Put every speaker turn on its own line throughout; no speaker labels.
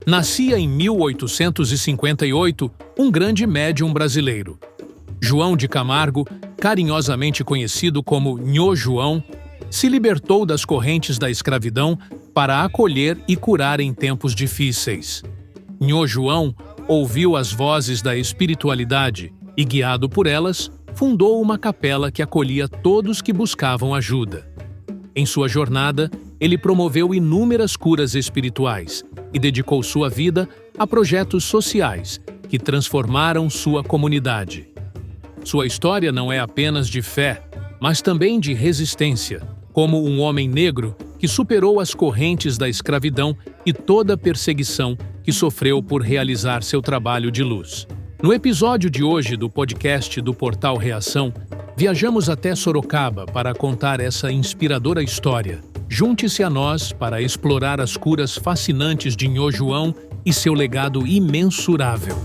Nascia em 1858 um grande médium brasileiro. João de Camargo, carinhosamente conhecido como Nhô João, se libertou das correntes da escravidão para acolher e curar em tempos difíceis. Nhô João ouviu as vozes da espiritualidade e, guiado por elas, fundou uma capela que acolhia todos que buscavam ajuda. Em sua jornada, ele promoveu inúmeras curas espirituais e dedicou sua vida a projetos sociais que transformaram sua comunidade. Sua história não é apenas de fé, mas também de resistência, como um homem negro que superou as correntes da escravidão e toda a perseguição que sofreu por realizar seu trabalho de luz. No episódio de hoje do podcast do Portal Reação, viajamos até Sorocaba para contar essa inspiradora história. Junte-se a nós para explorar as curas fascinantes de Nhô João e seu legado imensurável.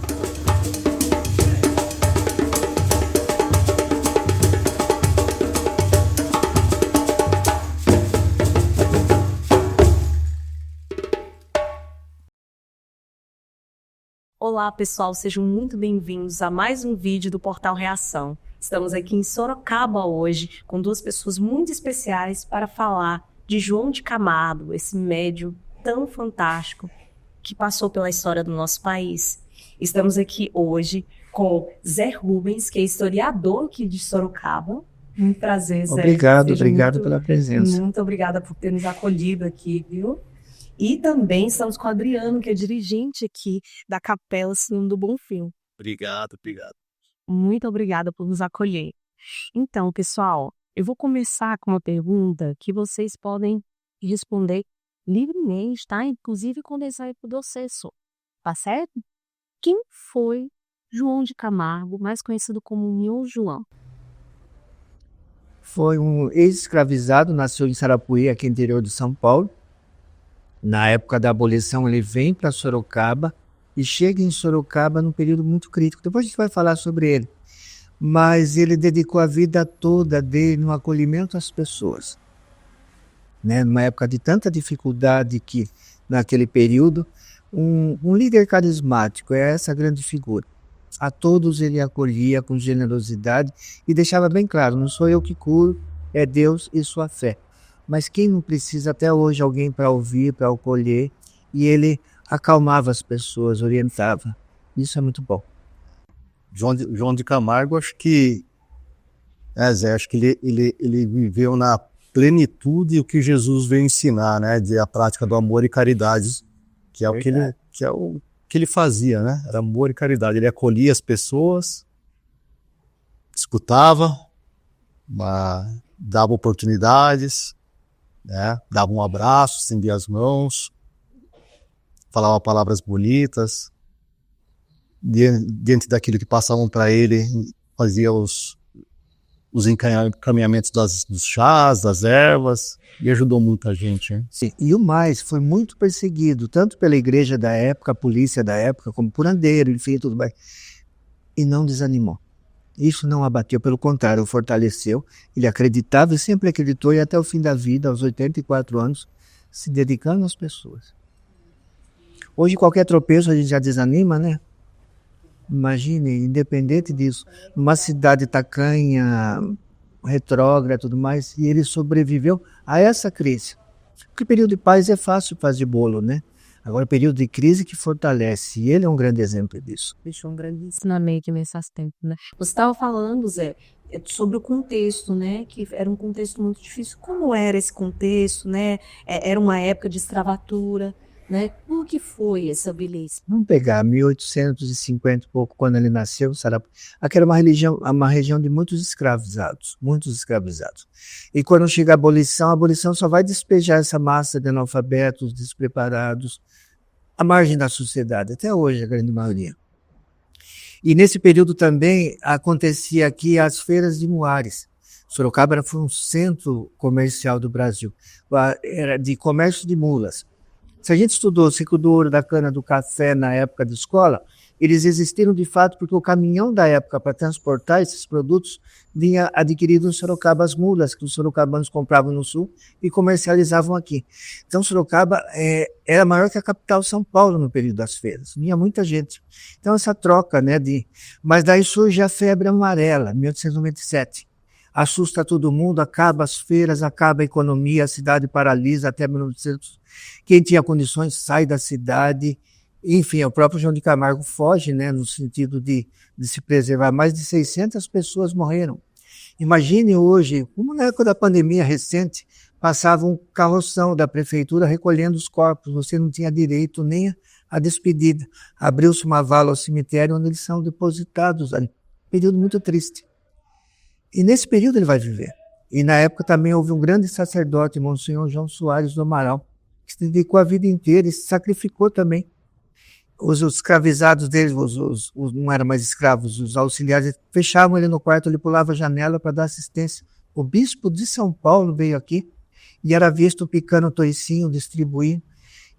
Olá pessoal, sejam muito bem-vindos a mais um vídeo do Portal Reação. Estamos aqui em Sorocaba hoje com duas pessoas muito especiais para falar de João de Camargo, esse médium tão fantástico que passou pela história do nosso país. Estamos aqui hoje com Zé Rubens, que é historiador aqui de Sorocaba. Muito prazer, Zé.
Obrigado pela presença.
Muito obrigada por ter nos acolhido aqui, viu? E também estamos com o Adriano, que é dirigente aqui da Capela Sinônimo do Bonfim.
Obrigado.
Muito obrigada por nos acolher. Então, pessoal, eu vou começar com uma pergunta que vocês podem responder livremente, tá? Inclusive quando sair para o processo, tá certo? Quem foi João de Camargo, mais conhecido como Nhô João?
Foi um ex-escravizado, nasceu em Sarapuí, aqui no interior de São Paulo. Na época da abolição, ele vem para Sorocaba e chega em Sorocaba num período muito crítico. Depois a gente vai falar sobre ele. Mas ele dedicou a vida toda dele no acolhimento às pessoas. Numa época de tanta dificuldade que, naquele período, um líder carismático é essa grande figura. A todos ele acolhia com generosidade e deixava bem claro, não sou eu que curo, é Deus e sua fé. Mas quem não precisa até hoje alguém para ouvir, para acolher, e ele acalmava as pessoas, orientava. Isso é muito bom.
João de Camargo, acho que ele viveu na plenitude o que Jesus veio ensinar, né? A prática do amor e caridade, que é o que ele fazia, né? Era amor e caridade. Ele acolhia as pessoas, escutava, dava oportunidades, né? Dava um abraço, estendia as mãos, falava palavras bonitas, diante daquilo que passavam para ele, fazia os encaminhamentos dos chás, das ervas, e ajudou muita gente. Hein?
Sim, e o mais, foi muito perseguido, tanto pela igreja da época, a polícia da época, como curandeiro, enfim, tudo mais. E não desanimou. Isso não abateu, pelo contrário, o fortaleceu. Ele acreditava e sempre acreditou, e até o fim da vida, aos 84 anos, se dedicando às pessoas. Hoje, qualquer tropeço a gente já desanima, né? Imagine, independente disso, numa cidade tacanha, retrógrada e tudo mais, e ele sobreviveu a essa crise. Porque período de paz é fácil fazer bolo, né? Agora, período de crise que fortalece, e ele é um grande exemplo disso.
Deixou um grande ensinamento nesse tempo, né? Você estava falando, Zé, sobre o contexto, né? Que era um contexto muito difícil. Como era esse contexto, né? Era uma época de escravatura, né? Como que foi essa beleza?
Vamos pegar 1850 e pouco, quando ele nasceu, Sarapuí. Aqui era uma região de muitos escravizados. E quando chega a abolição só vai despejar essa massa de analfabetos, despreparados, à margem da sociedade, até hoje a grande maioria. E nesse período também acontecia aqui as feiras de muares. Sorocaba foi um centro comercial do Brasil, era de comércio de mulas. Se a gente estudou o ciclo do ouro, da cana, do café na época da escola, eles existiram de fato porque o caminhão da época para transportar esses produtos vinha adquirido em Sorocaba as mulas que os sorocabanos compravam no sul e comercializavam aqui. Então Sorocaba era maior que a capital São Paulo no período das feiras, vinha muita gente. Então essa troca, né, mas daí surge a febre amarela, 1897. Assusta todo mundo, acaba as feiras, acaba a economia, a cidade paralisa até 1900. Quem tinha condições sai da cidade. Enfim, o próprio João de Camargo foge, né, no sentido de se preservar. Mais de 600 pessoas morreram. Imagine hoje, como na época da pandemia recente, passava um carroção da prefeitura recolhendo os corpos. Você não tinha direito nem à despedida. Abriu-se uma vala ao cemitério onde eles são depositados. Período muito triste. E nesse período ele vai viver. E na época também houve um grande sacerdote, Monsenhor João Soares do Amaral, que se dedicou a vida inteira e se sacrificou também. Os escravizados deles, não eram mais escravos, os auxiliares, fechavam ele no quarto, ele pulava a janela para dar assistência. O bispo de São Paulo veio aqui e era visto picando toicinho, distribuindo.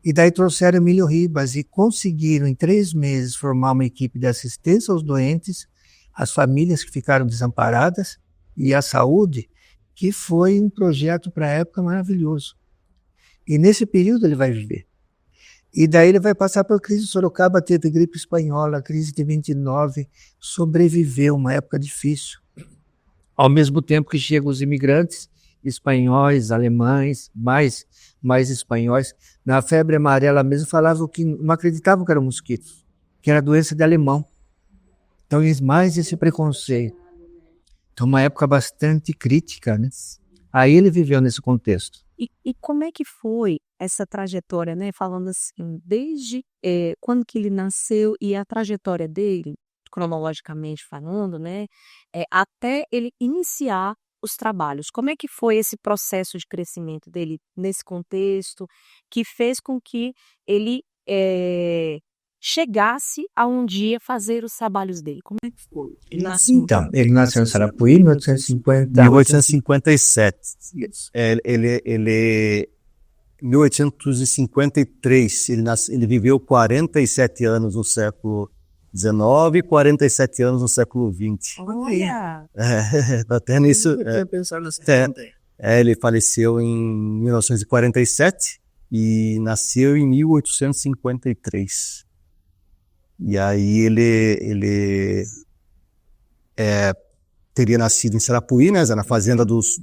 E daí trouxeram Emílio Ribas e conseguiram em 3 meses formar uma equipe de assistência aos doentes, as famílias que ficaram desamparadas e a saúde, que foi um projeto para a época maravilhoso. E nesse período ele vai viver. E daí ele vai passar por crise. Sorocaba teve gripe espanhola, crise de 29, sobreviveu, uma época difícil. Ao mesmo tempo que chegam os imigrantes espanhóis, alemães, mais espanhóis. Na febre amarela mesmo falavam que não acreditavam que era mosquito, que era doença de alemão. Então, mais esse preconceito. Então, uma época bastante crítica, né? Aí ele viveu nesse contexto.
E como é que foi essa trajetória, né? Falando assim, desde quando que ele nasceu e a trajetória dele, cronologicamente falando, né? Até ele iniciar os trabalhos. Como é que foi esse processo de crescimento dele nesse contexto que fez com que ele chegasse a um dia fazer os trabalhos dele? Como é que foi?
Então, ele nasceu em Sarapuí, em
1857. Em 1853, ele viveu 47 anos no século XIX e 47 anos no século XX.
Olha!
Até nisso. Ele faleceu em 1947 e nasceu em 1853. E aí ele teria nascido em Sarapuí, né, na fazenda dos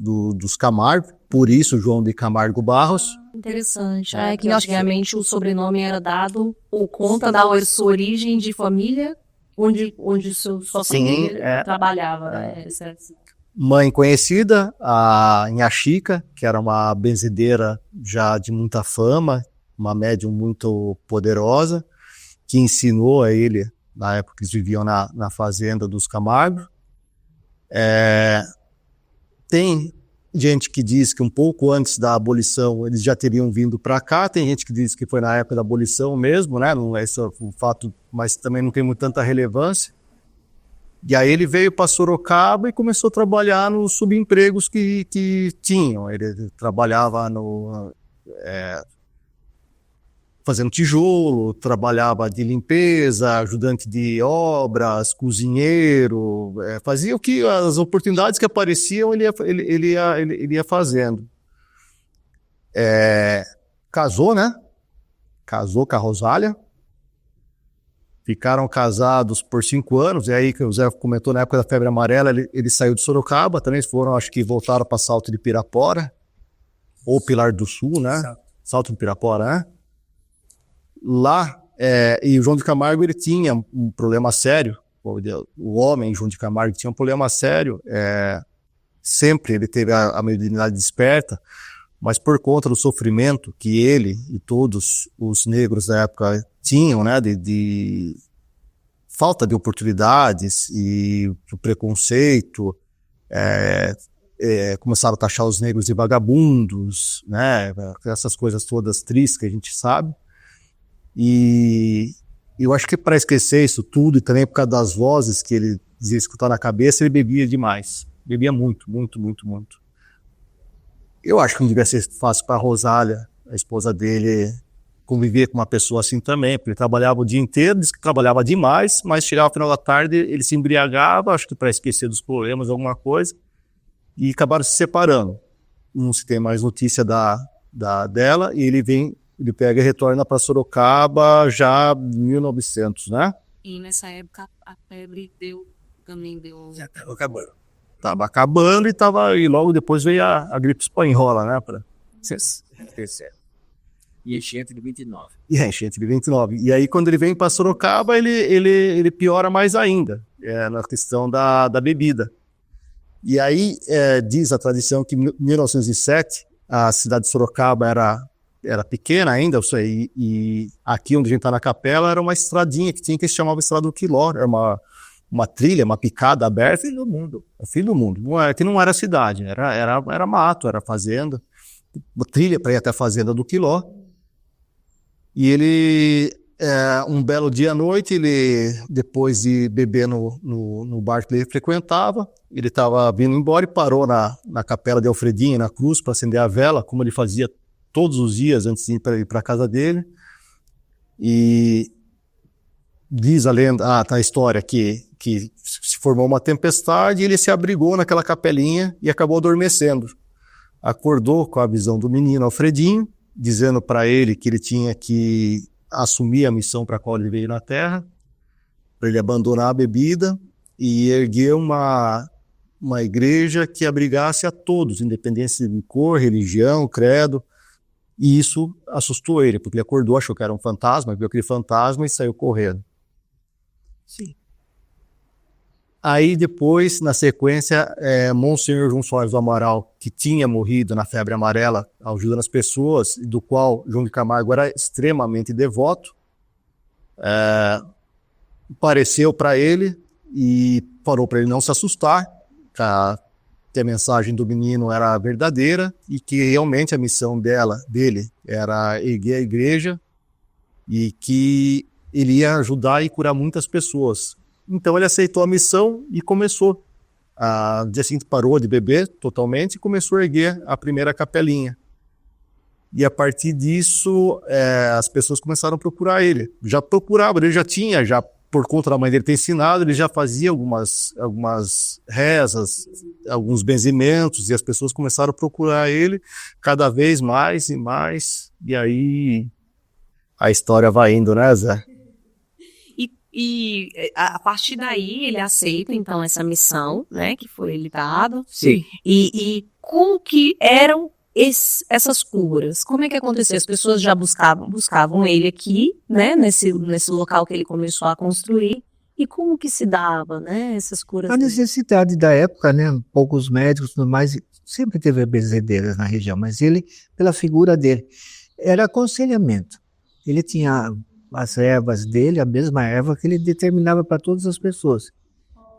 Camargo, por isso João de Camargo Barros.
Interessante. Que antigamente o sobrenome era dado por conta da sua origem de família, onde sua família trabalhava.
Mãe conhecida, a Inha Chica, que era uma benzedeira já de muita fama, uma médium muito poderosa, que ensinou a ele, na época que eles viviam na fazenda dos Camargo. Tem gente que diz que um pouco antes da abolição eles já teriam vindo para cá, tem gente que diz que foi na época da abolição mesmo, né? Não é só o fato, mas também não tem tanta relevância. E aí ele veio para Sorocaba e começou a trabalhar nos subempregos que tinham. Ele trabalhava fazendo tijolo, trabalhava de limpeza, ajudante de obras, cozinheiro, fazia o que as oportunidades que apareciam ele ia fazendo. Casou, né? Casou com a Rosália. Ficaram casados por 5 anos, e aí que o Zé comentou, na época da febre amarela, ele saiu de Sorocaba, também foram, acho que voltaram para Salto de Pirapora, ou Pilar do Sul, né? Salto de Pirapora, né? Lá, e o João de Camargo, ele tinha um problema sério, o homem João de Camargo tinha um problema sério, sempre ele teve a mediunidade desperta, mas por conta do sofrimento que ele e todos os negros da época tinham, né, de falta de oportunidades e o preconceito, começaram a taxar os negros de vagabundos, né, essas coisas todas tristes que a gente sabe. E eu acho que para esquecer isso tudo, e também por causa das vozes que ele dizia escutar na cabeça, ele bebia demais. Bebia muito, muito, muito, muito. Eu acho que não devia ser fácil para a Rosália, a esposa dele, conviver com uma pessoa assim também, porque ele trabalhava o dia inteiro, disse que trabalhava demais, mas chegava no final da tarde, ele se embriagava, acho que para esquecer dos problemas, alguma coisa, e acabaram se separando. Não se tem mais notícia dela, e ele pega e retorna para Sorocaba já em 1900, né?
E nessa época a febre também deu...
Já estava acabando.
Tava acabando e logo depois veio a gripe espanhola, né?
E enchente de 29.
E a enchente de 29. E aí, quando ele vem para Sorocaba, ele piora mais ainda, na questão da bebida. E aí, diz a tradição que em 1907, a cidade de Sorocaba era pequena ainda, e aqui onde a gente está na capela era uma estradinha que se chamava Estrada do Quiló, era uma trilha, uma picada aberta.
Fim do mundo.
Fim do mundo. Que não era cidade, era mato, era fazenda. Uma trilha para ir até a fazenda do Quiló. E ele, um belo dia à noite, ele, depois de beber no bar que ele frequentava, ele estava vindo embora e parou na capela de Alfredinha, na cruz, para acender a vela, como ele fazia todos os dias antes de ir para a casa dele. E diz a lenda, tá a história que se formou uma tempestade e ele se abrigou naquela capelinha e acabou adormecendo. Acordou com a visão do menino Alfredinho, dizendo para ele que ele tinha que assumir a missão para a qual ele veio na Terra, para ele abandonar a bebida e erguer uma igreja que abrigasse a todos, independente de cor, religião, credo. E isso assustou ele, porque ele acordou, achou que era um fantasma, viu aquele fantasma e saiu correndo.
Sim.
Aí depois, na sequência, Monsenhor João Soares do Amaral, que tinha morrido na febre amarela, ajudando as pessoas, do qual João de Camargo era extremamente devoto, apareceu para ele e falou para ele não se assustar, que a mensagem do menino era verdadeira e que realmente a missão dele era erguer a igreja e que ele ia ajudar e curar muitas pessoas. Então ele aceitou a missão e começou. No dia seguinte parou de beber totalmente e começou a erguer a primeira capelinha. E a partir disso, as pessoas começaram a procurar ele. Já procurava, ele já tinha, por conta da mãe dele ter ensinado, ele já fazia algumas rezas, alguns benzimentos, e as pessoas começaram a procurar ele cada vez mais e mais. E aí a história vai indo, né, Zé?
E a partir daí ele aceita então essa missão, né, que foi lhe dada.
Sim.
E como que eram essas curas? Como é que acontecia? As pessoas já buscavam ele aqui, né, nesse local que ele começou a construir. E como que se dava, né, essas curas?
A necessidade da época, né, poucos médicos, tudo mais, sempre teve benzedeiras na região, mas ele, pela figura dele, era aconselhamento. Ele tinha as ervas dele, a mesma erva que ele determinava para todas as pessoas.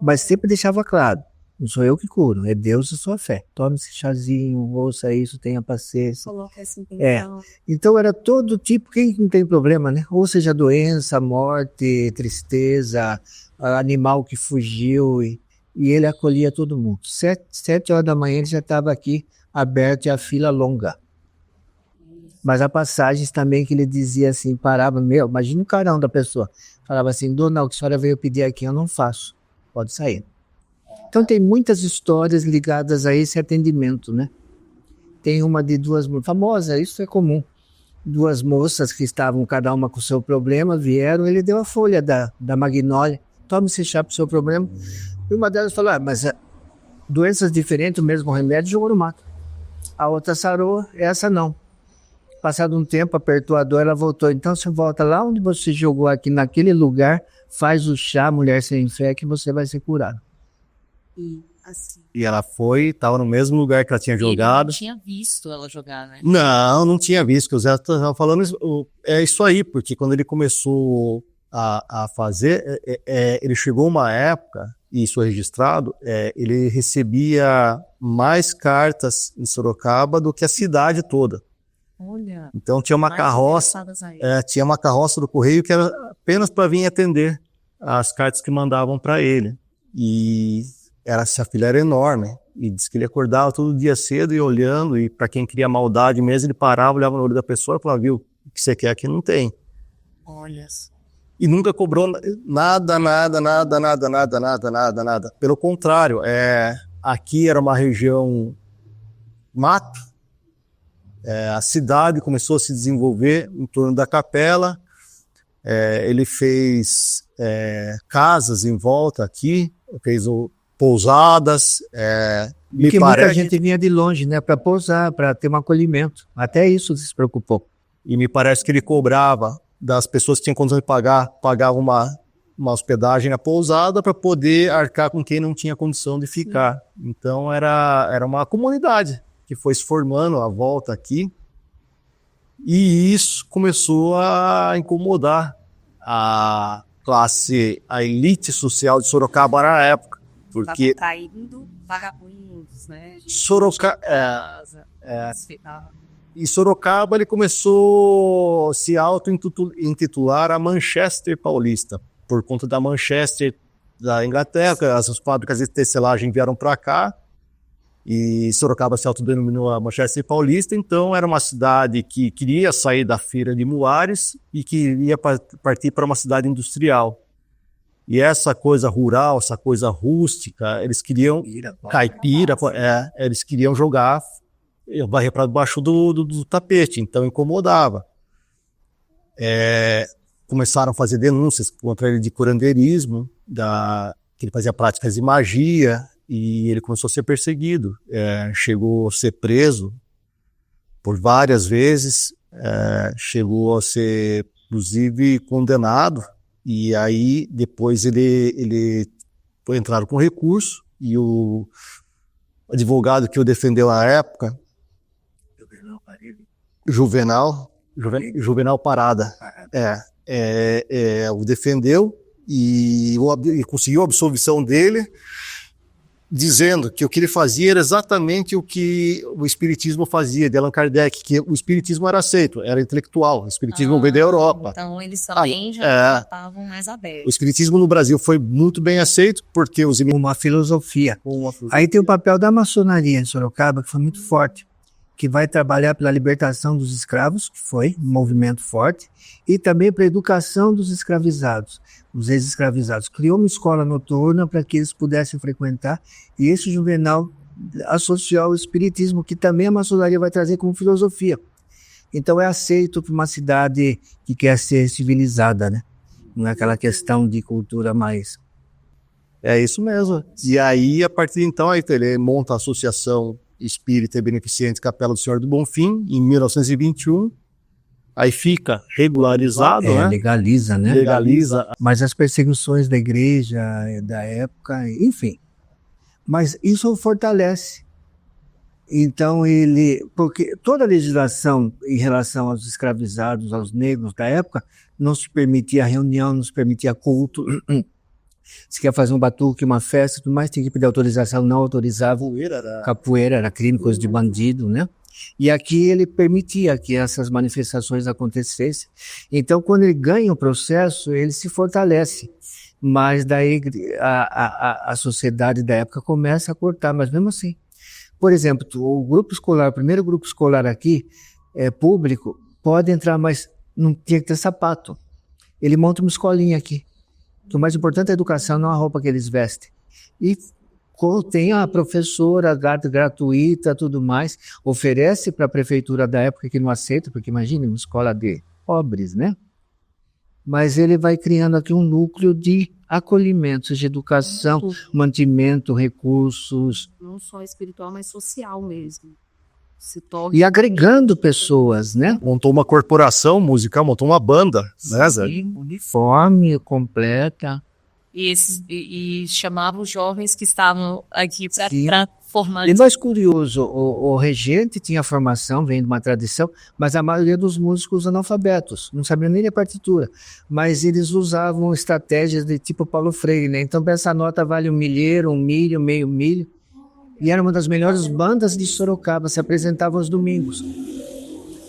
Mas sempre deixava claro, não sou eu que curo, é Deus e sua fé. Tome esse chazinho, ouça isso, tenha paciência.
Coloca essa intenção.
Então era todo tipo, quem não tem problema, né? Ou seja, doença, morte, tristeza, animal que fugiu, e ele acolhia todo mundo. 7 horas da manhã ele já estava aqui, aberto e a fila longa. Mas há passagens também que ele dizia assim, parava, imagina o carão da pessoa. Falava assim, dona, o que a senhora veio pedir aqui eu não faço, pode sair. Então tem muitas histórias ligadas a esse atendimento, né? Tem uma de duas, famosa, isso é comum. 2 moças que estavam cada uma com o seu problema, vieram, ele deu a folha da magnólia, tome esse chá para o seu problema. E uma delas falou, mas doenças diferentes, o mesmo remédio, jogou no mato. A outra sarou, essa não. Passado um tempo, apertou a dor, ela voltou. Então você volta lá onde você jogou aqui, naquele lugar, faz o chá, mulher sem fé, que você vai ser curado.
E ela foi, estava no mesmo lugar que ela tinha jogado.
Ele não tinha visto ela jogar, né?
Não tinha visto, que o Zé estava falando, é isso aí, porque quando ele começou a fazer, ele chegou uma época, e isso é registrado, ele recebia mais cartas em Sorocaba do que a cidade toda.
Olha.
Então tinha uma carroça, tinha uma carroça do correio que era apenas para vir atender as cartas que mandavam para ele. E essa fila era enorme. E diz que ele acordava todo dia cedo e olhando, e para quem queria maldade mesmo, ele parava, olhava no olho da pessoa e falava, viu, O que você quer aqui não tem.
Olha.
E nunca cobrou nada. Pelo contrário, aqui era uma região mato. A cidade começou a se desenvolver em torno da capela. Ele fez casas em volta aqui, fez pousadas.
Porque muita gente vinha de longe, né, para pousar, para ter um acolhimento. Até isso se preocupou.
E me parece que ele cobrava das pessoas que tinham condição de pagava uma hospedagem na pousada para poder arcar com quem não tinha condição de ficar. Então era uma comunidade que foi se formando à volta aqui, e isso começou a incomodar a elite social de Sorocaba na época, porque
Tava caindo vagabundos, né?
Em Sorocaba ele começou a se auto-intitular a Manchester Paulista, por conta da Manchester da Inglaterra. As fábricas de tecelagem vieram para cá e Sorocaba se autodenominou a Manchester Paulista. Então era uma cidade que queria sair da feira de Muares e queria partir para uma cidade industrial. E essa coisa rural, essa coisa rústica, eles queriam caipira, eles queriam jogar, varrer para debaixo do tapete, então incomodava. Começaram a fazer denúncias contra ele de curandeirismo, que ele fazia práticas de magia, e ele começou a ser perseguido. Chegou a ser preso por várias vezes, chegou a ser, inclusive, condenado, e aí depois ele foi entrado com recurso, e o advogado que o defendeu na época, Juvenal Parada, o defendeu e conseguiu a absolvição dele, dizendo que o que ele fazia era exatamente o que o espiritismo fazia, de Allan Kardec, que o espiritismo era aceito, era intelectual, o espiritismo veio da Europa.
Então eles também já estavam mais abertos.
O espiritismo no Brasil foi muito bem aceito, porque
uma filosofia. Aí tem o papel da maçonaria em Sorocaba, que foi muito forte, que vai trabalhar pela libertação dos escravos, que foi um movimento forte, e também para a educação dos escravizados, os ex-escravizados. Criou uma escola noturna para que eles pudessem frequentar, e esse Juvenal associou ao espiritismo, que também a maçonaria vai trazer como filosofia. Então é aceito por uma cidade que quer ser civilizada, né? Não é aquela questão de cultura mais...
É isso mesmo. E aí, a partir de então, ele monta a Associação Espírita e Beneficente Capela do Senhor do Bonfim, em 1921, aí fica regularizado, né?
Legaliza, né?
Legaliza.
Mas as perseguições da igreja, da época, enfim. Mas isso o fortalece. Então porque toda a legislação em relação aos escravizados, aos negros da época, não se permitia reunião, não se permitia culto. Se quer fazer um batuque, uma festa, tudo mais, tem que pedir autorização, não autorizava. Capoeira era crime, coisa de bandido, né? E aqui ele permitia que essas manifestações acontecessem. Então, quando ele ganha o processo, ele se fortalece. Mas daí a sociedade da época começa a cortar, mas mesmo assim. Por exemplo, o grupo escolar, o primeiro grupo escolar aqui, público, pode entrar, mas não tinha que ter sapato. Ele monta uma escolinha aqui. O mais importante é a educação, não a roupa que eles vestem. E tem a professora gratuita, tudo mais, oferece para a prefeitura da época, que não aceita, porque imagine uma escola de pobres, né? Mas ele vai criando aqui um núcleo de acolhimento, seja educação, mantimento, recursos.
Não só espiritual, mas social mesmo.
E agregando pessoas, né?
Montou uma corporação musical, montou uma banda, né, Zé?
Uniforme, completa.
E chamava os jovens que estavam aqui para formar.
E mais curioso, o regente tinha formação, vem de uma tradição, mas a maioria dos músicos analfabetos, não sabiam nem a partitura, mas eles usavam estratégias de tipo Paulo Freire, né? Então essa nota vale um milheiro, um milho, meio milho. E era uma das melhores bandas de Sorocaba, se apresentavam aos domingos.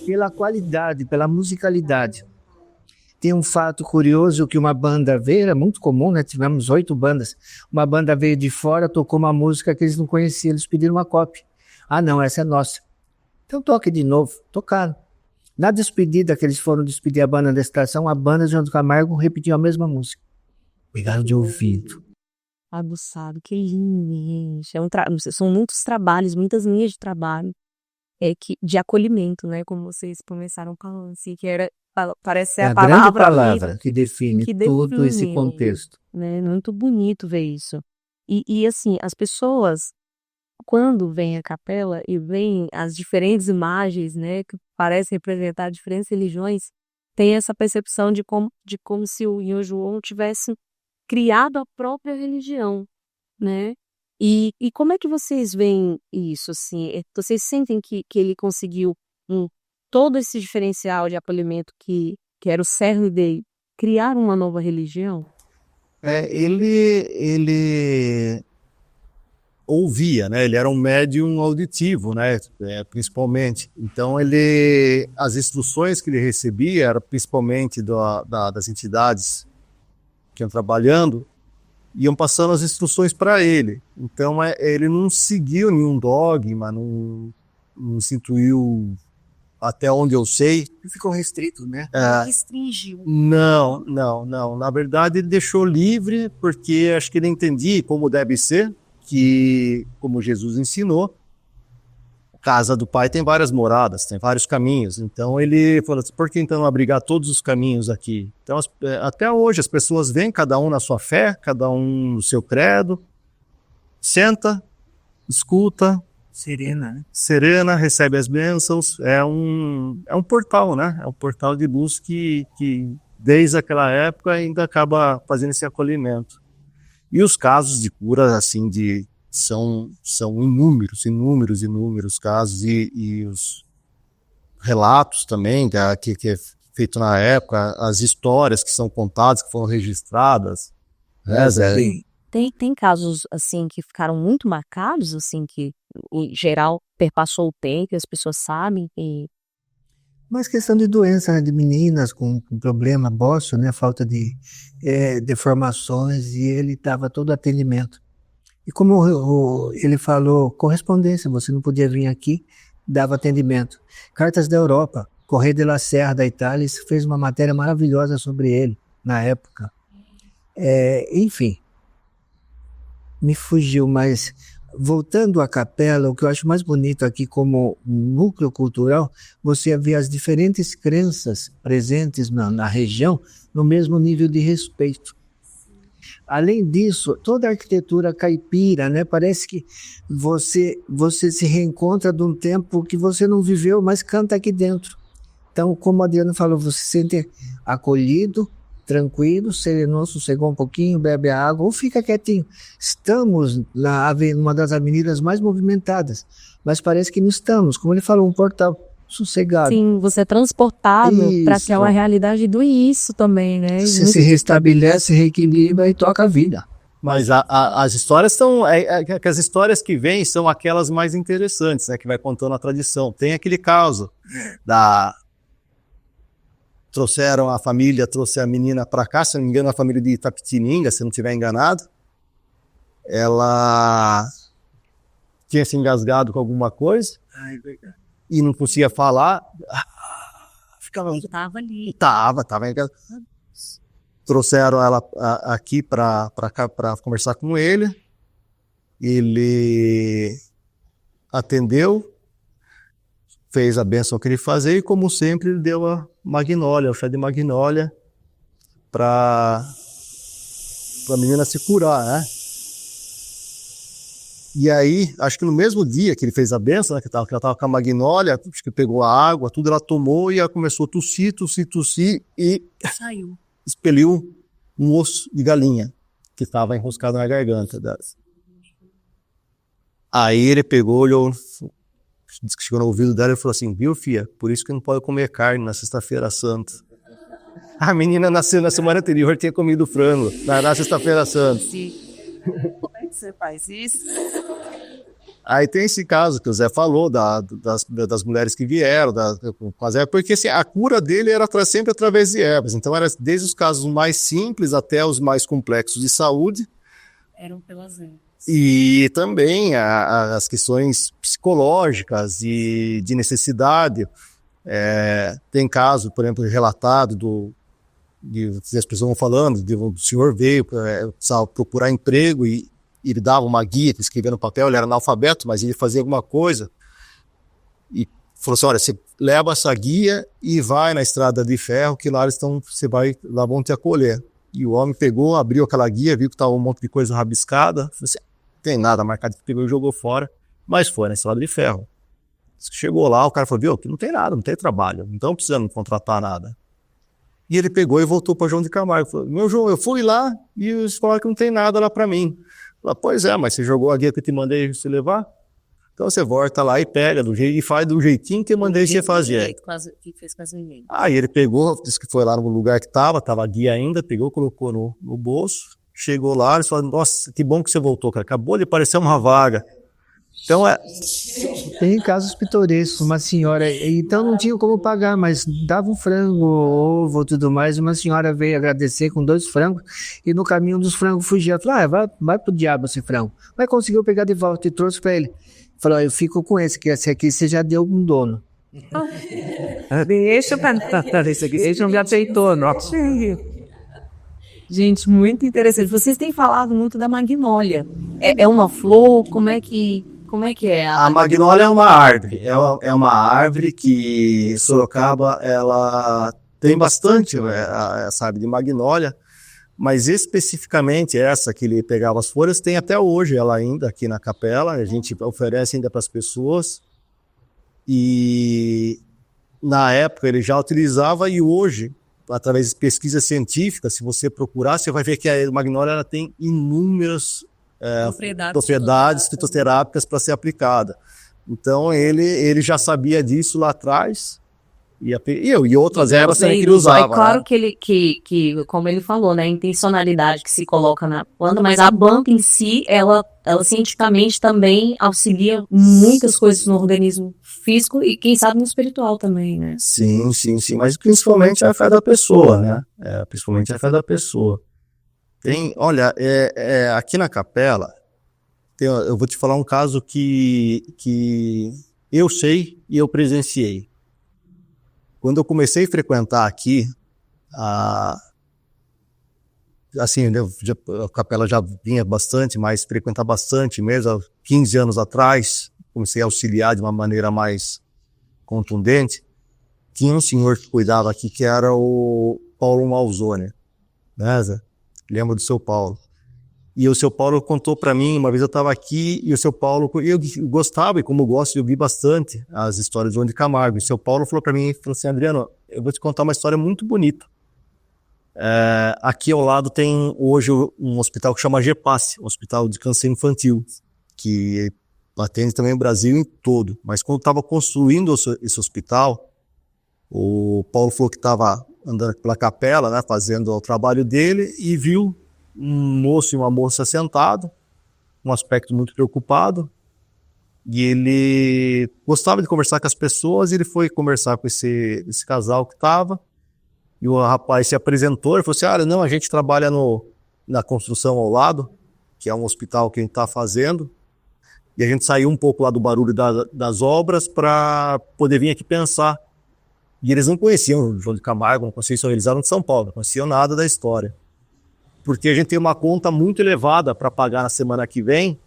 Pela qualidade, pela musicalidade. Tem um fato curioso que uma banda veio, era muito comum, né? Tivemos 8 bandas. Uma banda veio de fora, tocou uma música que eles não conheciam, eles pediram uma cópia. Ah, não, essa é nossa. Então toque de novo. Tocaram. Na despedida, que eles foram despedir a banda da estação, a banda de João de Camargo repetiu a mesma música. Pegaram de ouvido.
Aguçado, que lindo, gente. São muitos trabalhos, muitas linhas de trabalho de acolhimento, né? Como vocês começaram falando, assim, que parece ser
É
a
a grande
palavra
palavra que define
que
todo esse
define,
contexto.
né? Muito bonito ver isso. E assim, as pessoas, quando vêm à capela e veem as diferentes imagens, né, que parecem representar diferentes religiões, tem essa percepção de como se o Nhô João tivesse criado a própria religião, né? E como é que vocês veem isso, assim? Vocês sentem que ele conseguiu todo esse diferencial de acolhimento que era o cerne dele, criar uma nova religião?
Ele ouvia, né? Ele era um médium auditivo, né? Principalmente. Então as instruções que ele recebia eram principalmente das entidades que iam trabalhando, iam passando as instruções para ele. Então ele não seguiu nenhum dogma, não se intuiu, até onde eu sei.
Ficou restrito, né?
Restringiu.
Não. Na verdade, ele deixou livre, porque acho que ele entendia como deve ser, que, como Jesus ensinou, a casa do Pai tem várias moradas, tem vários caminhos. Então ele falou assim, por que então não abrigar todos os caminhos aqui? Então até hoje as pessoas vêm, cada um na sua fé, cada um no seu credo, senta, escuta, serena, recebe as bênçãos. É um portal, né? É um portal de luz que desde aquela época ainda acaba fazendo esse acolhimento. E os casos de cura, assim, são inúmeros casos, e os relatos também que é feito na época, as histórias que são contadas, que foram registradas. Né, Zé?
Tem casos, assim, que ficaram muito marcados, assim, que, em geral, perpassou o tempo e as pessoas sabem e...
Mas questão de doença, né, de meninas com problema bócio, né, falta de deformações, e ele dava todo atendimento. E como ele falou, correspondência, você não podia vir aqui, dava atendimento. Cartas da Europa, Correio de la Serra da Itália, fez uma matéria maravilhosa sobre ele, na época. Enfim, me fugiu, mas... Voltando à capela, o que eu acho mais bonito aqui como núcleo cultural, você vê as diferentes crenças presentes na região no mesmo nível de respeito. Além disso, toda a arquitetura caipira, né? Parece que você se reencontra de um tempo que você não viveu, mas canta aqui dentro. Então, como a Adriana falou, você se sente acolhido, tranquilo, serenou, sossegou um pouquinho, bebe a água ou fica quietinho. Estamos numa das avenidas mais movimentadas, mas parece que não estamos. Como ele falou, um portal sossegado.
Sim, você é transportado para aquela realidade do isso também, né?
Você se restabelece, reequilibra e toca a vida.
Mas as histórias as histórias que vêm são aquelas mais interessantes, né? Que vai contando a tradição. Tem aquele caso a família trouxe a menina para cá, se não me engano, a família de Itapetininga, se não estiver enganado. Ela tinha se engasgado com alguma coisa e não conseguia falar.
Estava ali.
Estava engasgado. Trouxeram ela aqui para conversar com ele. Ele atendeu, fez a bênção que ele fazia e, como sempre, ele deu a magnólia, o chá de magnólia, para a menina se curar, né? E aí, acho que no mesmo dia que ele fez a bênção, né, que ela estava com a magnólia, acho que pegou a água, tudo, ela tomou e ela começou a tossir e
saiu.
Expeliu um osso de galinha que estava enroscado na garganta dela. Aí ele pegou, olhou, chegou no ouvido dela e falou assim, viu, filha, por isso que não pode comer carne na sexta-feira santa. A menina nasceu na semana anterior, tinha comido frango na sexta-feira santa.
Sim. Como é que você faz isso?
Aí tem esse caso que o Zé falou, das mulheres que vieram, com as ervas, porque assim, a cura dele era sempre através de ervas. Então era desde os casos mais simples até os mais complexos de saúde.
Eram pelas ervas.
E também as questões psicológicas e de necessidade. Tem caso, por exemplo, relatado as pessoas vão falando, o senhor veio, precisava procurar emprego e ele dava uma guia, escrevia no papel, ele era analfabeto, mas ele fazia alguma coisa e falou assim, olha, você leva essa guia e vai na estrada de ferro que lá lá vão te acolher. E o homem pegou, abriu aquela guia, viu que estava um monte de coisa rabiscada, falou assim, não tem nada marcado, pegou e jogou fora, mas foi na estrada de ferro. Chegou lá, o cara falou, viu, que não tem nada, não tem trabalho, não estão precisando contratar nada. E ele pegou e voltou para João de Camargo. Falou, meu João, eu fui lá e eles falaram que não tem nada lá para mim. Falei, pois é, mas você jogou a guia que eu te mandei você levar? Então você volta lá e pega e faz do jeitinho que eu mandei você fazer. Aí ele pegou, disse que foi lá no lugar que tava a guia ainda, pegou, colocou no bolso, chegou lá, eles falaram, nossa, que bom que você voltou, cara, acabou de aparecer uma vaga. Então
Tem casos pitorescos, uma senhora, então não tinha como pagar, mas dava um frango, ovo e tudo mais, uma senhora veio agradecer com 2 frangos, e no caminho dos frangos fugia, falou, vai pro diabo esse frango, mas conseguiu pegar de volta e trouxe para ele. Falou, eu fico com esse aqui você já deu um dono.
Deixa eu cantar esse aqui, esse não me aceitou, não.
Gente, muito interessante. Vocês têm falado muito da magnólia. É uma flor? Como é que é?
A magnólia é uma árvore. É uma árvore que Sorocaba ela tem bastante, sabe, de magnólia, mas especificamente essa que ele pegava as folhas tem até hoje ela ainda aqui na capela. A gente oferece ainda para as pessoas e na época ele já utilizava e hoje, através de pesquisa científica, se você procurar, você vai ver que a magnólia ela tem inúmeras propriedades fitoterápicas para ser aplicada. Então ele já sabia disso lá atrás e outras ervas também que ele usava.
É claro,
né?
que como ele falou, né, a intencionalidade que se coloca na planta, mas a planta em si, ela cientificamente também auxilia muitas coisas no organismo físico e quem sabe no espiritual também, né?
Sim, mas principalmente a fé da pessoa, né? Principalmente a fé da pessoa. Olha, aqui na capela, eu vou te falar um caso que eu sei e eu presenciei. Quando eu comecei a frequentar aqui, assim, a capela já vinha bastante, mas frequentar bastante mesmo, há 15 anos atrás, comecei a auxiliar de uma maneira mais contundente. Tinha um senhor que cuidava aqui, que era o Paulo Malzone, né, Zé? Lembro do seu Paulo. E o seu Paulo contou para mim, uma vez eu estava aqui, e o seu Paulo, eu gostava, e como gosto de ouvir bastante as histórias de João de Camargo, e o seu Paulo falou para mim, falou assim, Adriano, eu vou te contar uma história muito bonita. Aqui ao lado tem hoje um hospital que chama GEPAS, um hospital de câncer infantil, que atende também o Brasil todo. Mas quando estava construindo esse hospital, o Paulo falou que estava andando pela capela, né, fazendo o trabalho dele, e viu um moço e uma moça sentados, um aspecto muito preocupado, e ele gostava de conversar com as pessoas, e ele foi conversar com esse casal que estava, e o rapaz se apresentou, e falou assim, não, a gente trabalha na construção ao lado, que é um hospital que a gente está fazendo, e a gente saiu um pouco lá do barulho das obras para poder vir aqui pensar. E eles não conheciam o João de Camargo, não conheciam, eles eram de São Paulo, não conheciam nada da história. Porque a gente tem uma conta muito elevada para pagar na semana que vem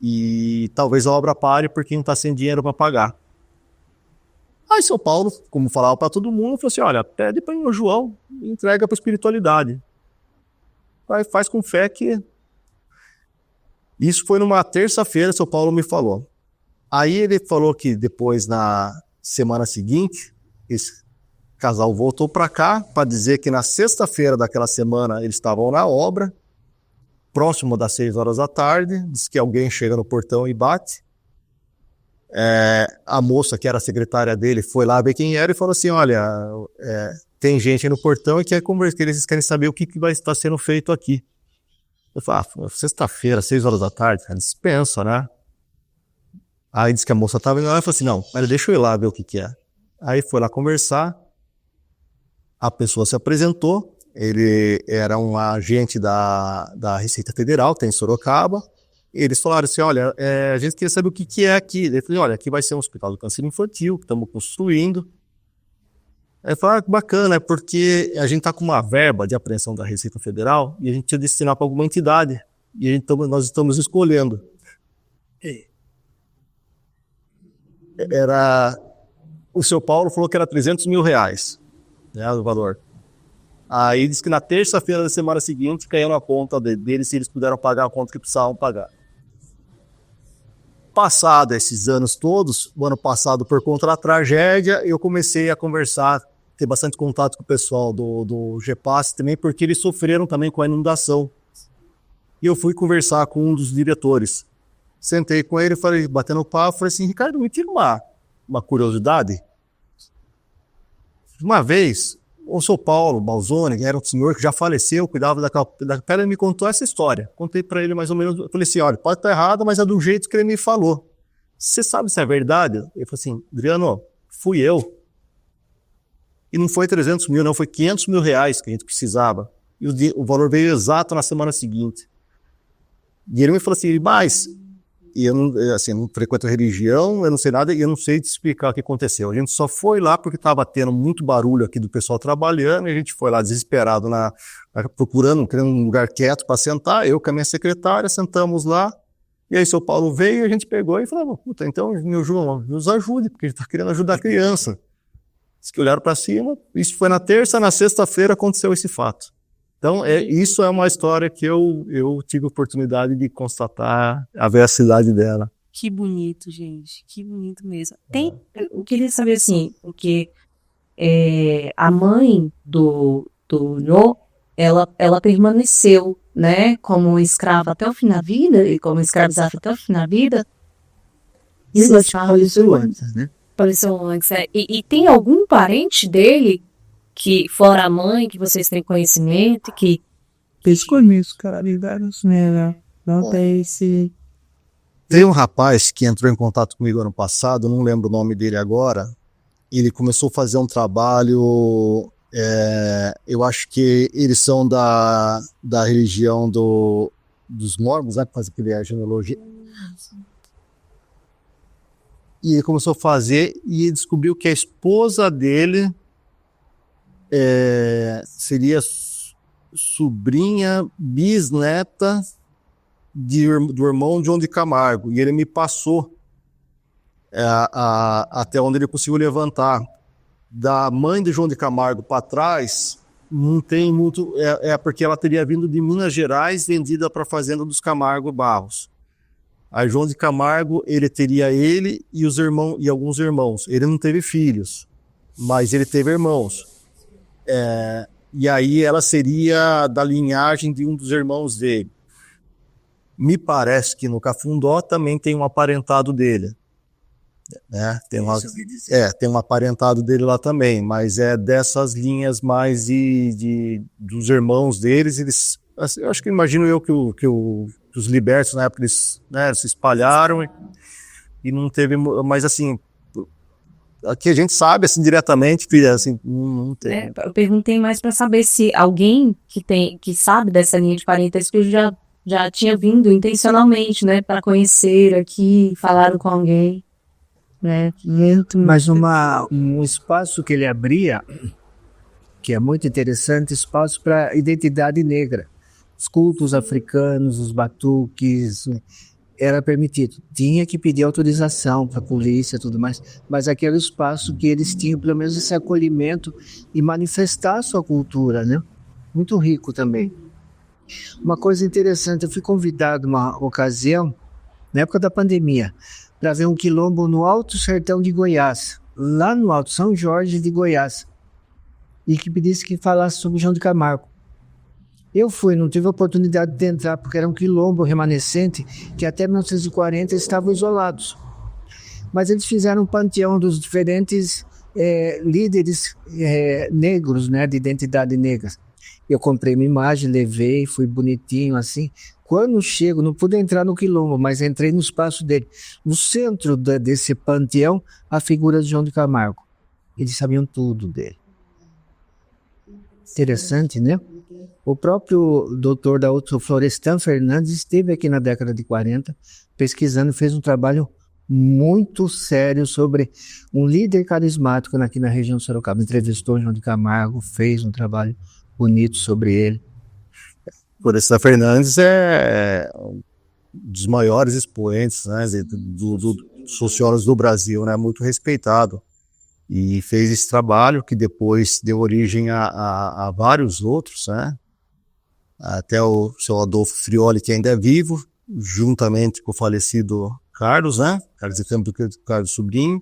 e talvez a obra pare porque não está sem dinheiro para pagar. Aí São Paulo, como falava para todo mundo, falou assim, olha, pede para o João e entrega para a espiritualidade. Faz com fé que... Isso foi numa terça-feira, São Paulo me falou. Aí ele falou que depois, na semana seguinte, esse casal voltou para cá para dizer que na sexta-feira daquela semana eles estavam na obra, próximo das 6 horas da tarde, diz que alguém chega no portão e bate. A moça, que era a secretária dele, foi lá ver quem era e falou assim, olha, tem gente aí no portão e quer conversar, que eles querem saber o que vai estar sendo feito aqui. Eu falei, sexta-feira, 6 horas da tarde, cara, dispensa, né? Aí disse que a moça estava indo lá e falou assim, não, mas deixa eu ir lá ver o que é. Aí foi lá conversar, a pessoa se apresentou, ele era um agente da Receita Federal, tem em Sorocaba, e eles falaram assim, olha, a gente queria saber o que é aqui. Ele falou, olha, aqui vai ser um hospital do câncer infantil, que estamos construindo, Aí eu falei, que bacana, é porque a gente tá com uma verba de apreensão da Receita Federal e a gente ia destinar para alguma entidade. E nós estamos escolhendo. O seu Paulo falou que era R$300 mil, né, o valor. Aí disse que na terça-feira da semana seguinte caiu na conta deles se eles puderam pagar a conta que precisavam pagar. Passado esses anos todos, o ano passado, por conta da tragédia, eu comecei a conversar, ter bastante contato com o pessoal do GEPAS também, porque eles sofreram também com a inundação. E eu fui conversar com um dos diretores. Sentei com ele, falei, batendo papo, falei assim, Ricardo, me tira uma curiosidade. Uma vez, o São Paulo Balzoni, que era um senhor que já faleceu, cuidava da pedra, me contou essa história. Contei para ele mais ou menos, falei assim, olha, pode estar errado, mas é do jeito que ele me falou. Você sabe se é verdade? Ele falou assim, Adriano, fui eu. E não foi 300 mil, não, foi 500 mil reais que a gente precisava. E o valor veio exato na semana seguinte. E ele me falou assim, mas... E eu não frequento religião, eu não sei nada, e eu não sei te explicar o que aconteceu. A gente só foi lá porque estava tendo muito barulho aqui do pessoal trabalhando, e a gente foi lá desesperado, procurando, querendo um lugar quieto para sentar. Eu com a minha secretária, sentamos lá, e aí o seu Paulo veio, e a gente pegou e falou, puta, então, meu João, nos ajude, porque a gente está querendo ajudar a criança. Diz que olharam para cima, isso foi na terça, na sexta-feira aconteceu esse fato. Então, isso é uma história que eu tive a oportunidade de constatar a veracidade dela.
Que bonito, gente. Que bonito mesmo. Eu queria saber assim, porque a mãe do Nhô, ela permaneceu, né, como escrava até o fim da vida, e como escravizada até o fim da vida.
Isso faleceu antes, né?
Faleceu antes, né? E tem algum parente dele que, fora a mãe, que vocês têm conhecimento, que...
Desconheço, cara, ligados nela. Não tem esse...
Tem um rapaz que entrou em contato comigo ano passado, não lembro o nome dele agora. Ele começou a fazer um trabalho, eu acho que eles são da religião dos mormons, né, que faz aquele genealogia. E ele começou a fazer e descobriu que a esposa dele seria sobrinha, bisneta do irmão João de Camargo. E ele me passou até onde ele conseguiu levantar. Da mãe de João de Camargo para trás, não tem muito... porque ela teria vindo de Minas Gerais, vendida para a fazenda dos Camargo Barros. A João de Camargo, ele teria ele e os irmãos e alguns irmãos. Ele não teve filhos, mas ele teve irmãos. E aí ela seria da linhagem de um dos irmãos dele. Me parece que no Cafundó também tem um aparentado dele. Né? Tem um aparentado dele lá também, mas é dessas linhas mais dos irmãos deles. Eles, assim, eu acho que imagino eu que os libertos na época eles, né, se espalharam e não teve, mas assim, aqui a gente sabe assim diretamente, filha, assim, não tem.
Eu perguntei mais para saber se alguém que sabe dessa linha de parentesco já tinha vindo intencionalmente, né, para conhecer aqui, falaram com alguém, né?
Mas um espaço que ele abria, que é muito interessante, espaço para identidade negra. Os cultos africanos, os batuques, era permitido. Tinha que pedir autorização para a polícia e tudo mais, mas aquele espaço que eles tinham, pelo menos esse acolhimento e manifestar a sua cultura, né? Muito rico também. Uma coisa interessante, eu fui convidado uma ocasião, na época da pandemia, para ver um quilombo no Alto Sertão de Goiás, lá no Alto São Jorge de Goiás, e que pedisse que falasse sobre João de Camargo. Eu fui, não tive a oportunidade de entrar, porque era um quilombo remanescente que até 1940 estavam isolados. Mas eles fizeram um panteão dos diferentes líderes negros, né, de identidade negra. Eu comprei uma imagem, levei, fui bonitinho assim. Quando chego, não pude entrar no quilombo, mas entrei no espaço dele. No centro desse panteão, a figura de João de Camargo. Eles sabiam tudo dele. Interessante, né? O próprio doutor Florestan Fernandes esteve aqui na década de 40, pesquisando, fez um trabalho muito sério sobre um líder carismático aqui na região de Sorocaba. Entrevistou o João de Camargo, fez um trabalho bonito sobre ele.
Florestan Fernandes é um dos maiores expoentes, né, do sociólogos do Brasil, né, muito respeitado. E fez esse trabalho que depois deu origem a vários outros, né? Até o seu Adolfo Frioli, que ainda é vivo, juntamente com o falecido Carlos, né? Carlos de Campos do Carlos Sobrinho.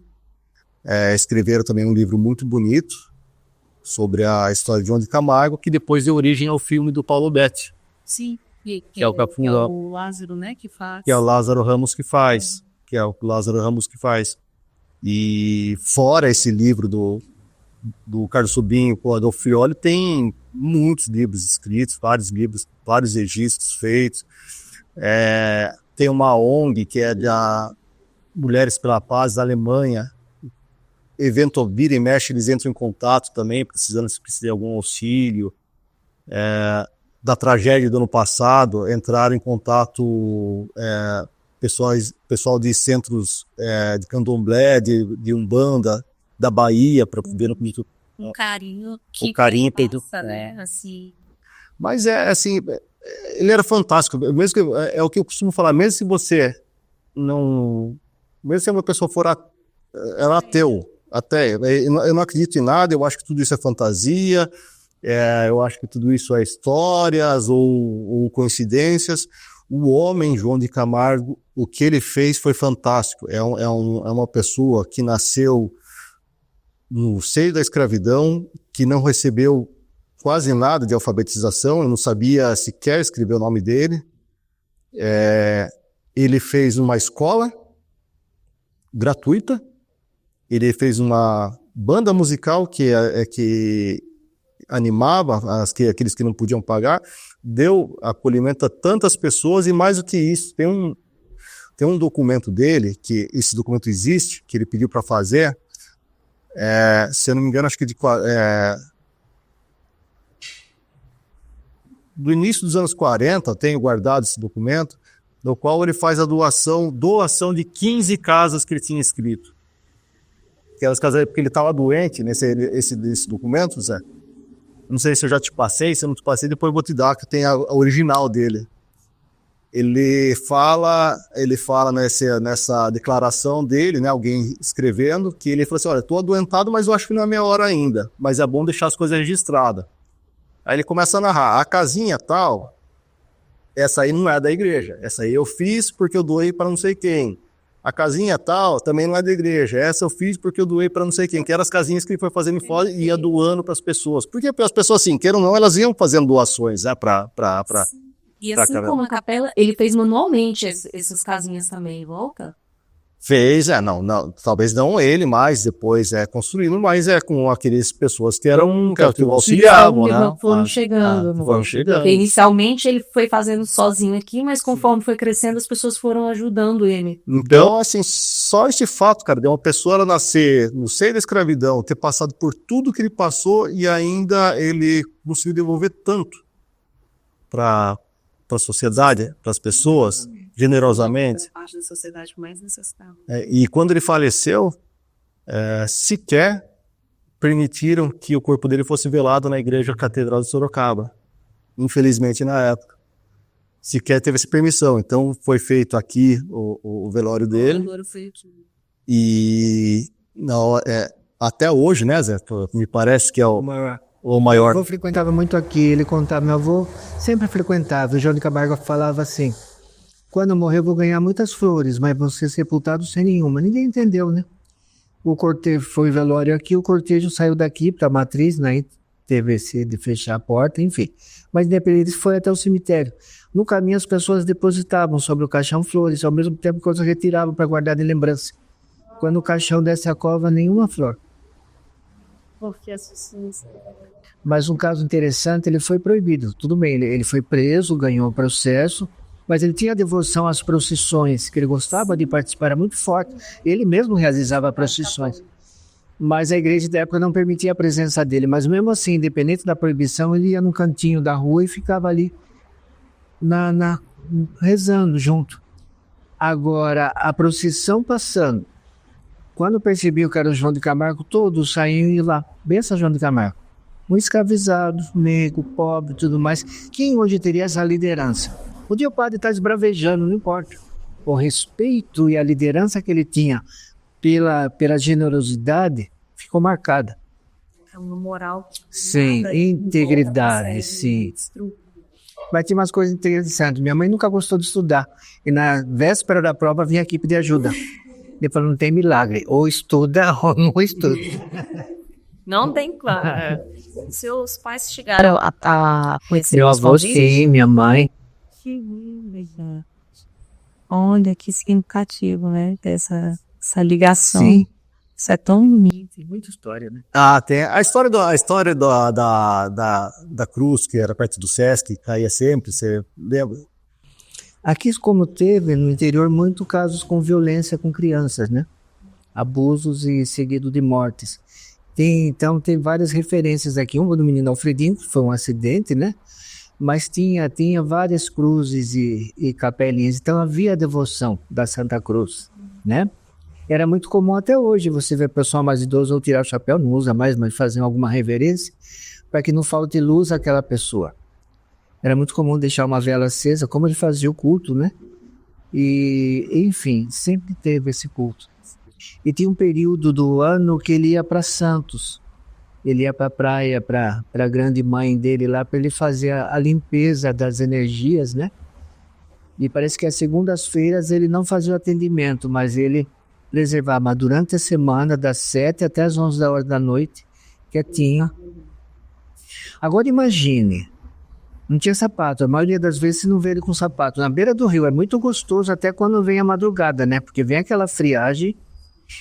Escreveram também um livro muito bonito sobre a história de João de Camargo, que depois deu origem ao filme do Paulo Betti.
Sim, que
é o
o Lázaro, né, que faz.
Que é o Lázaro Ramos que faz. Que é o Lázaro Ramos que faz. E fora esse livro do Carlos Sobrinho com o Adolfo Frioli, tem muitos livros escritos, vários livros, vários registros feitos. Tem uma ONG que é da Mulheres pela Paz da Alemanha. Vira e mexe, eles entram em contato também, se precisar de algum auxílio. Da tragédia do ano passado, entraram em contato pessoal de centros de candomblé, de Umbanda, da Bahia, para ver
Um carinho
o carinho
passa, né? Assim.
Mas assim, ele era fantástico. Mesmo que, é o que eu costumo falar, mesmo se você não. Mesmo se uma pessoa for era ateu, até. Eu não acredito em nada, eu acho que tudo isso é fantasia, eu acho que tudo isso é histórias ou coincidências. O homem, João de Camargo, o que ele fez foi fantástico. É uma pessoa que nasceu no seio da escravidão, que não recebeu quase nada de alfabetização, eu não sabia sequer escrever o nome dele. Ele fez uma escola gratuita, ele fez uma banda musical que animava aqueles que não podiam pagar, deu acolhimento a tantas pessoas, e mais do que isso, tem um documento dele, que esse documento existe, que ele pediu para fazer, se eu não me engano, acho que do início dos anos 40, eu tenho guardado esse documento, no qual ele faz a doação de 15 casas que ele tinha escrito. Aquelas casas, porque ele estava doente, nesse documento, Zé. Não sei se eu já te passei, se eu não te passei, depois eu vou te dar, que tem a original dele. Ele fala nessa declaração dele, né, alguém escrevendo, que ele falou assim, olha, estou adoentado, mas eu acho que não é minha hora ainda, mas é bom deixar as coisas registradas. Aí ele começa a narrar, a casinha tal, essa aí não é da igreja, essa aí eu fiz porque eu doei para não sei quem. A casinha tal também não é da igreja, essa eu fiz porque eu doei para não sei quem, que eram as casinhas que ele foi fazendo fora e ia doando para as pessoas. Porque as pessoas, assim, queiram ou não, elas iam fazendo doações, né,
E assim como a capela, ele fez manualmente essas casinhas também, volta?
Fez, não, talvez não ele, mas depois construindo, mas com aquelas pessoas que eram, que o auxiliavam, né?
Foram chegando. Porque inicialmente ele foi fazendo sozinho aqui, mas conforme foi crescendo, as pessoas foram ajudando ele.
Então, assim, só este fato, cara, de uma pessoa ela nascer no seio da escravidão, ter passado por tudo que ele passou e ainda ele conseguiu devolver tanto para a sociedade, para as pessoas, generosamente.
Parte da sociedade mais necessitada.
E quando ele faleceu, sequer permitiram que o corpo dele fosse velado na igreja Catedral de Sorocaba. Infelizmente, na época. Sequer teve essa permissão. Então, foi feito aqui o velório dele.
O velório foi aqui.
E até hoje, né, Zé? Me parece que é o maior. Meu
avô frequentava muito aqui, ele contava, meu avô sempre frequentava, o João de Camargo falava assim, quando eu morrer eu vou ganhar muitas flores, mas vou ser sepultado sem nenhuma. Ninguém entendeu, né? O cortejo foi velório aqui, o cortejo saiu daqui para a matriz, né? Teve esse de fechar a porta, enfim. Mas independente foi até o cemitério. No caminho as pessoas depositavam sobre o caixão flores, ao mesmo tempo que outras retiravam para guardar de lembrança. Quando o caixão desce a cova, nenhuma flor.
Porque assim.
Mas um caso interessante, ele foi proibido. Tudo bem, ele foi preso, ganhou o processo, mas ele tinha devoção às procissões, que ele gostava de participar, era muito forte. Ele mesmo realizava procissões. Mas a igreja da época não permitia a presença dele. Mas mesmo assim, independente da proibição, ele ia num cantinho da rua e ficava ali rezando junto. Agora, a procissão passando. Quando percebiam que era o João de Camargo, todos saíam e iam lá. Benção João de Camargo. Um escravizado, negro, pobre, tudo mais. Quem hoje teria essa liderança? Podia o padre estar esbravejando, não importa. O respeito e a liderança que ele tinha pela generosidade ficou marcada.
É uma moral.
Sim, integridade, sim. Mas tinha umas coisas interessantes. Minha mãe nunca gostou de estudar. E na véspera da prova vinha aqui pedir ajuda. Ele falou, não tem milagre. Ou estuda ou não estuda.
Não tem claro. Seus pais chegaram a conhecer
Meu
os
avô,
Valdivians?
sim, minha mãe.
Que lindo, já. Olha que significativo, né? Essa ligação.
Sim.
Isso é tão bonito.
Tem muita história, né?
Ah, tem a história, da cruz, que era perto do Sesc, caía sempre, você lembra?
Aqui, como teve no interior, muitos casos com violência com crianças, né? Abusos e seguido de mortes. Então, tem várias referências aqui. Uma do menino Alfredinho, que foi um acidente, né? Mas tinha várias cruzes e capelinhas. Então, havia a devoção da Santa Cruz, né? Era muito comum até hoje você ver pessoal mais idoso ou tirar o chapéu, não usa mais, mas fazer alguma reverência para que não falte luz àquela pessoa. Era muito comum deixar uma vela acesa, como ele fazia o culto, né? E, enfim, sempre teve esse culto. E tinha um período do ano que ele ia para Santos. Ele ia para a praia, para a grande mãe dele lá, para ele fazer a limpeza das energias, né? E parece que às segundas-feiras ele não fazia o atendimento, mas ele preservava durante a semana, das 7 até as 11 da hora da noite, quietinho. Agora imagine, não tinha sapato, a maioria das vezes você não vê ele com sapato. Na beira do rio é muito gostoso até quando vem a madrugada, né? Porque vem aquela friagem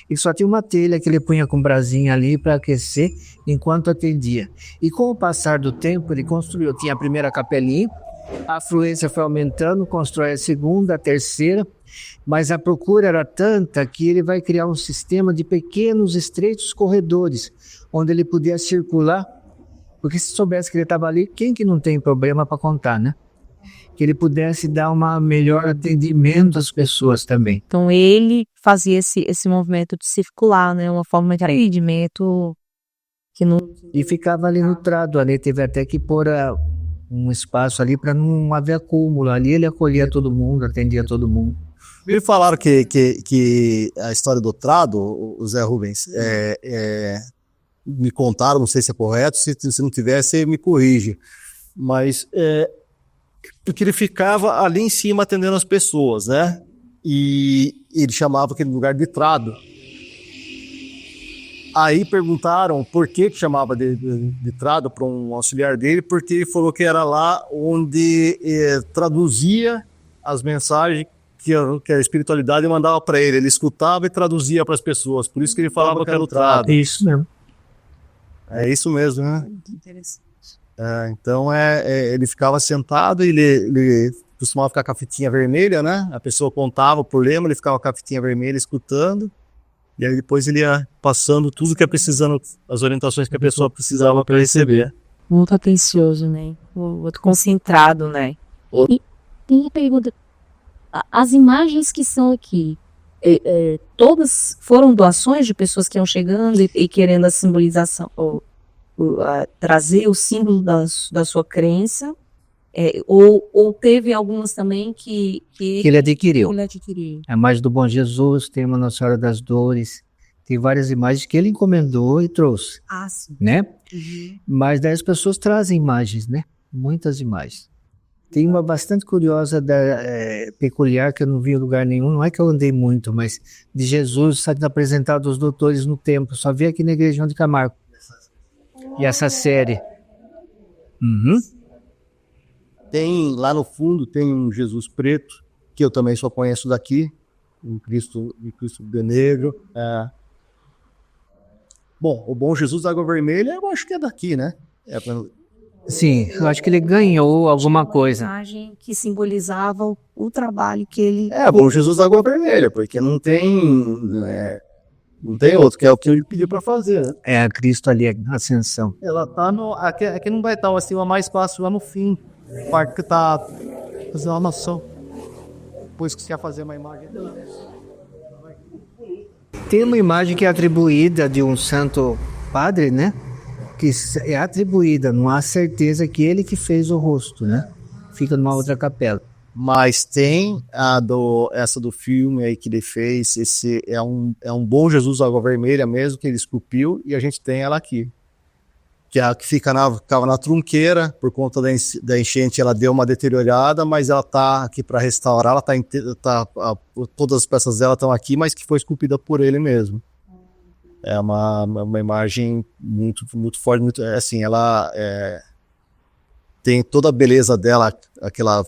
e só tinha uma telha que ele punha com brasinha ali para aquecer enquanto atendia. E com o passar do tempo ele construiu, tinha a primeira capelinha, a afluência foi aumentando, constrói a segunda, a terceira, mas a procura era tanta que ele vai criar um sistema de pequenos, estreitos corredores, onde ele podia circular, porque se soubesse que ele estava ali, quem que não tem problema para contar, né? Que ele pudesse dar um melhor atendimento às pessoas também.
Então ele fazia esse movimento de circular, né? Uma forma de atendimento que não...
E ficava ali no trado, ali teve até que pôr um espaço ali para não haver acúmulo. Ali ele acolhia todo mundo, atendia todo mundo.
Me falaram que a história do trado, o Zé Rubens, me contaram, não sei se é correto, se não tiver, você me corrige, mas porque ele ficava ali em cima atendendo as pessoas, né? E ele chamava aquele lugar de trado. Aí perguntaram por que chamava de trado para um auxiliar dele, porque ele falou que era lá onde traduzia as mensagens que a espiritualidade mandava para ele. Ele escutava e traduzia para as pessoas, por isso que ele falava que era o trado.
Isso mesmo.
É isso mesmo, né?
Muito interessante.
Então ele ficava sentado e ele costumava ficar com a fitinha vermelha, né? A pessoa contava o problema, ele ficava com a fitinha vermelha escutando, e aí depois ele ia passando tudo que é precisando, as orientações que a pessoa precisava para receber.
Muito atencioso, né? Muito concentrado, né?
E tem uma pergunta. As imagens que são aqui, todas foram doações de pessoas que iam chegando e querendo a simbolização, ou trazer o símbolo da sua crença, ou teve algumas também que
ele adquiriu.
ele adquiriu.
A imagem do Bom Jesus, tem uma Nossa Senhora das Dores, tem várias imagens que ele encomendou e trouxe,
Ah, sim.
né?
Uhum.
Mas daí as pessoas trazem imagens, né? Muitas imagens. Tem uma bastante curiosa, peculiar, que eu não vi em lugar nenhum, não é que eu andei muito, mas de Jesus sendo apresentado aos doutores no templo, só vi aqui na igreja de Camargo. E essa série. Uhum.
Tem lá no fundo, tem um Jesus preto, que eu também só conheço daqui, um Cristo de negro. Bom, o Bom Jesus da Água Vermelha, eu acho que é daqui, né?
Sim, eu acho que ele ganhou alguma coisa.
Mensagem que simbolizava o trabalho que ele...
Bom Jesus da Água Vermelha, porque não tem outro, que é o que ele pediu para fazer, né?
É a Cristo ali, a Ascensão.
Ela tá aqui não vai estar assim, uma mais fácil lá no fim, a parte que tá fazendo uma noção. Depois que você ia fazer uma imagem.
Tem uma imagem que é atribuída de um santo padre, né? Que é atribuída, não há certeza que ele que fez o rosto, né? Fica numa outra capela.
Mas tem essa do filme aí que ele fez, esse é um bom Jesus Água Vermelha mesmo, que ele esculpiu, e a gente tem ela aqui. Que é a que ficava na trunqueira, por conta da enchente ela deu uma deteriorada, mas ela tá aqui para restaurar, ela todas as peças dela estão aqui, mas que foi esculpida por ele mesmo. É uma imagem muito, muito forte, muito, assim, ela tem toda a beleza dela, aquela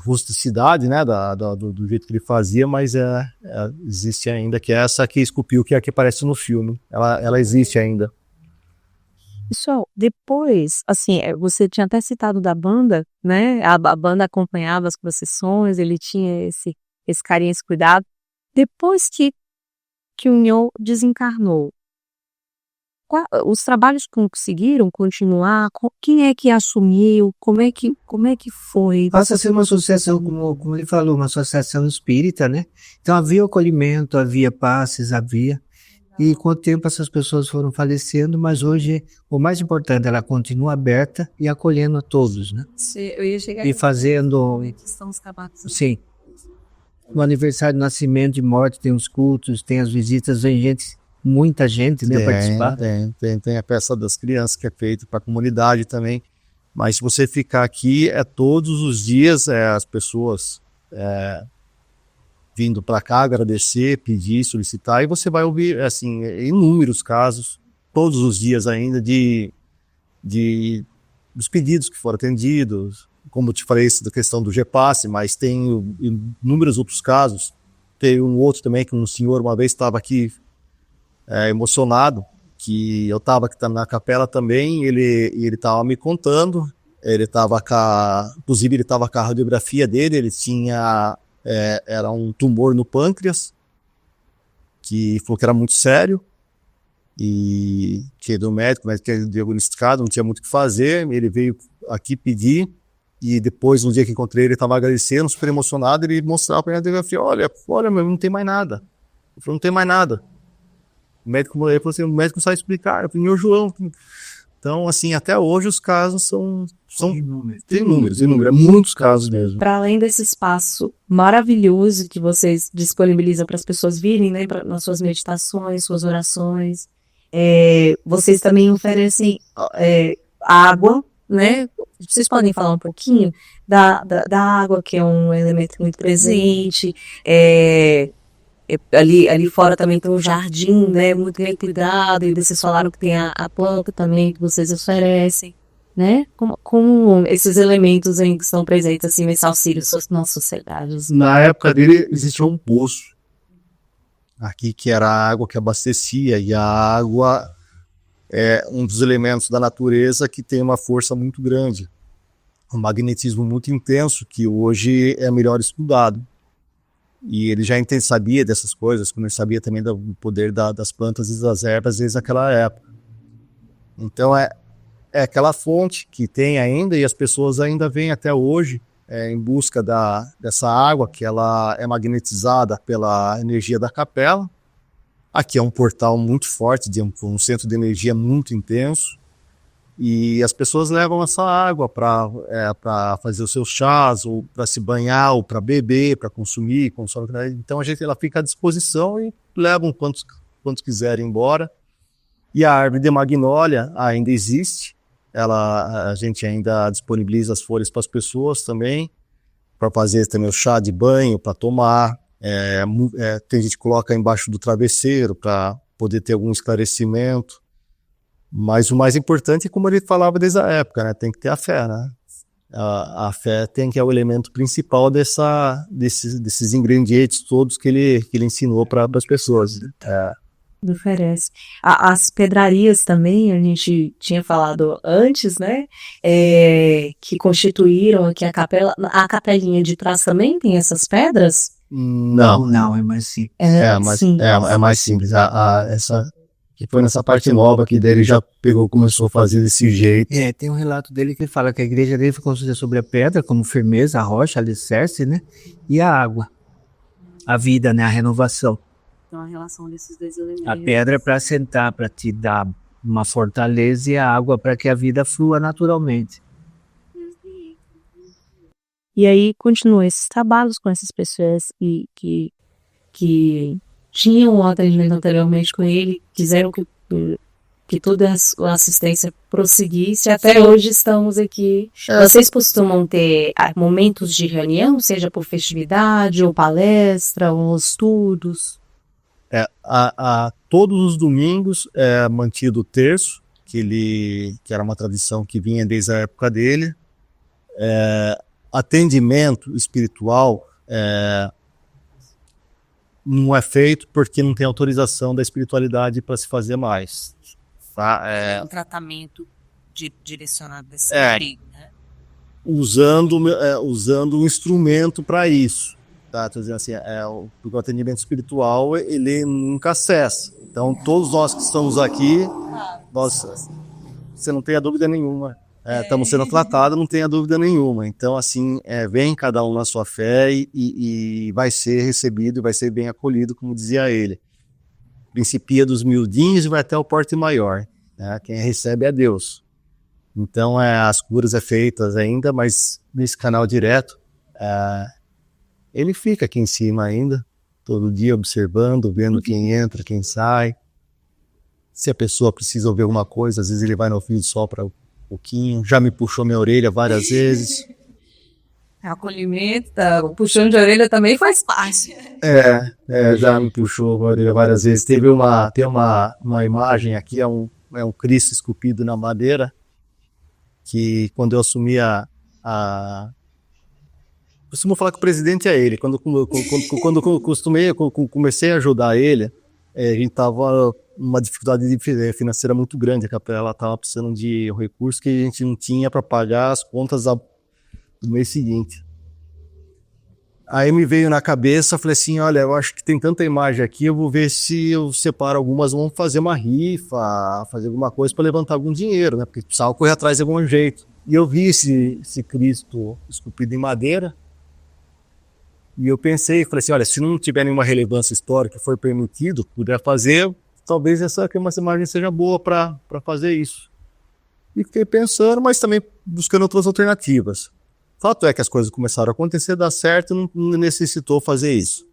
rusticidade, né, do jeito que ele fazia, mas existe ainda, que é essa que esculpiu, que é a que aparece no filme. Ela existe ainda.
Pessoal, depois, assim, você tinha até citado da banda, né? A banda acompanhava as procissões, ele tinha esse carinho, esse cuidado. Depois que o Nho desencarnou, os trabalhos conseguiram continuar? Quem é que assumiu? Como é que foi?
Passa a ser uma associação, como ele falou, uma associação espírita, né? Então havia acolhimento, havia passes, e com o tempo essas pessoas foram falecendo, mas hoje o mais importante, ela continua aberta e acolhendo a todos, né?
Eu ia chegar
E fazendo,
são os cabacos.
sim, no aniversário de nascimento e morte tem os cultos, tem as visitas, vem gente, muita gente, né, participar.
Tem a peça das crianças que é feita para a comunidade também, mas se você ficar aqui, todos os dias as pessoas vindo para cá, agradecer, pedir, solicitar, e você vai ouvir, assim, inúmeros casos, todos os dias ainda, dos pedidos que foram atendidos, como eu te falei, isso da questão do GPasse, mas tem inúmeros outros casos. Tem um outro também, que um senhor uma vez estava aqui emocionado, que eu estava na capela também, ele estava me contando, inclusive ele estava com a radiografia dele, ele tinha... era um tumor no pâncreas, que falou que era muito sério, e que do médico, mas que ele diagnosticado, não tinha muito o que fazer, ele veio aqui pedir, e depois, no dia que encontrei ele estava agradecendo, super emocionado, ele mostrava para a radiografia, olha, meu, não tem mais nada. Ele falou, não tem mais nada. O médico falou assim, o médico não sabe explicar, eu falei, João. Então, assim, até hoje os casos tem inúmeros, muitos casos mesmo.
Para além desse espaço maravilhoso que vocês disponibilizam para as pessoas virem, né, nas suas meditações, suas orações, vocês também oferecem água, né? Vocês podem falar um pouquinho da água, que é um elemento muito presente. Ali fora também tem um jardim, né, muito bem cuidado, e vocês falaram que tem a planta também que vocês oferecem, né? Como esses elementos aí que estão presentes assim nesse auxílio na sociedade.
Na época dele existia um poço aqui, que era a água que abastecia, e a água é um dos elementos da natureza que tem uma força muito grande, um magnetismo muito intenso, que hoje é melhor estudado. E ele já sabia dessas coisas, como ele sabia também do poder das plantas e das ervas desde aquela época. Então é aquela fonte que tem ainda, e as pessoas ainda vêm até hoje em busca dessa água, que ela é magnetizada pela energia da capela. Aqui é um portal muito forte, um centro de energia muito intenso, e as pessoas levam essa água para fazer os seus chás, ou para se banhar, ou para beber, para consumir. Então ela fica à disposição e levam quantos quiserem embora. E a árvore de magnólia ainda existe, a gente ainda disponibiliza as folhas para as pessoas também, para fazer também o chá de banho, para tomar. Tem gente que coloca embaixo do travesseiro para poder ter algum esclarecimento. Mas o mais importante é, como ele falava desde a época, né? Tem que ter a fé, né? A fé que é o elemento principal desses ingredientes todos que ele ensinou para as pessoas.
Oferece. As pedrarias também, a gente tinha falado antes, né? Que constituíram aqui a capela. A capelinha de trás também tem essas pedras?
Não, é mais simples.
É mais simples. Que foi nessa parte nova que daí ele já pegou, começou a fazer desse jeito.
Tem um relato dele que ele fala que a igreja dele foi construída sobre a pedra, como firmeza, a rocha, alicerce, né? E a água. A vida, né? A renovação.
Então, a relação desses dois elementos.
A pedra é para assentar, para te dar uma fortaleza, e a água para que a vida flua naturalmente.
E aí continua esses trabalhos com essas pessoas que tinham o atendimento anteriormente com ele, quiseram que toda a assistência prosseguisse. Até hoje estamos aqui. Vocês costumam ter momentos de reunião, seja por festividade, ou palestra, ou estudos?
Todos os domingos é mantido o terço, que era uma tradição que vinha desde a época dele. Atendimento espiritual não é feito porque não tem autorização da espiritualidade para se fazer mais. Tá?
Um tratamento direcionado desse tipo, né?
Usando um instrumento para isso. Tá? Tô dizendo assim, porque o atendimento espiritual ele nunca cessa. Então, todos nós que estamos aqui, você não tem a dúvida nenhuma. Estamos sendo tratados, não tenha dúvida nenhuma. Então, assim, vem cada um na sua fé e vai ser recebido, vai ser bem acolhido, como dizia ele. Principia dos miudinhos e vai até o porte maior. Né? Quem recebe é Deus. Então, as curas feitas ainda, mas nesse canal direto, ele fica aqui em cima ainda, todo dia observando, vendo quem entra, quem sai. Se a pessoa precisa ouvir alguma coisa, às vezes ele vai no ouvido só para pouquinho, já me puxou minha orelha várias vezes.
Acolhimento, o puxão de orelha também faz parte.
Já me puxou a orelha várias vezes. Tem uma imagem aqui, é um Cristo esculpido na madeira, que quando eu assumi costumo falar que o presidente é ele. Quando comecei a ajudar ele, a gente estava uma dificuldade financeira muito grande. A capela estava precisando de recursos que a gente não tinha para pagar as contas do mês seguinte. Aí me veio na cabeça, falei assim, olha, eu acho que tem tanta imagem aqui, eu vou ver se eu separo algumas, vamos fazer uma rifa, fazer alguma coisa para levantar algum dinheiro, né? Porque precisava correr atrás de algum jeito. E eu vi esse Cristo esculpido em madeira, e eu pensei, falei assim, olha, se não tiver nenhuma relevância histórica que for permitido, puder fazer, talvez essa imagem seja boa para fazer isso. E fiquei pensando, mas também buscando outras alternativas. Fato é que as coisas começaram a acontecer, dar certo, não necessitou fazer isso.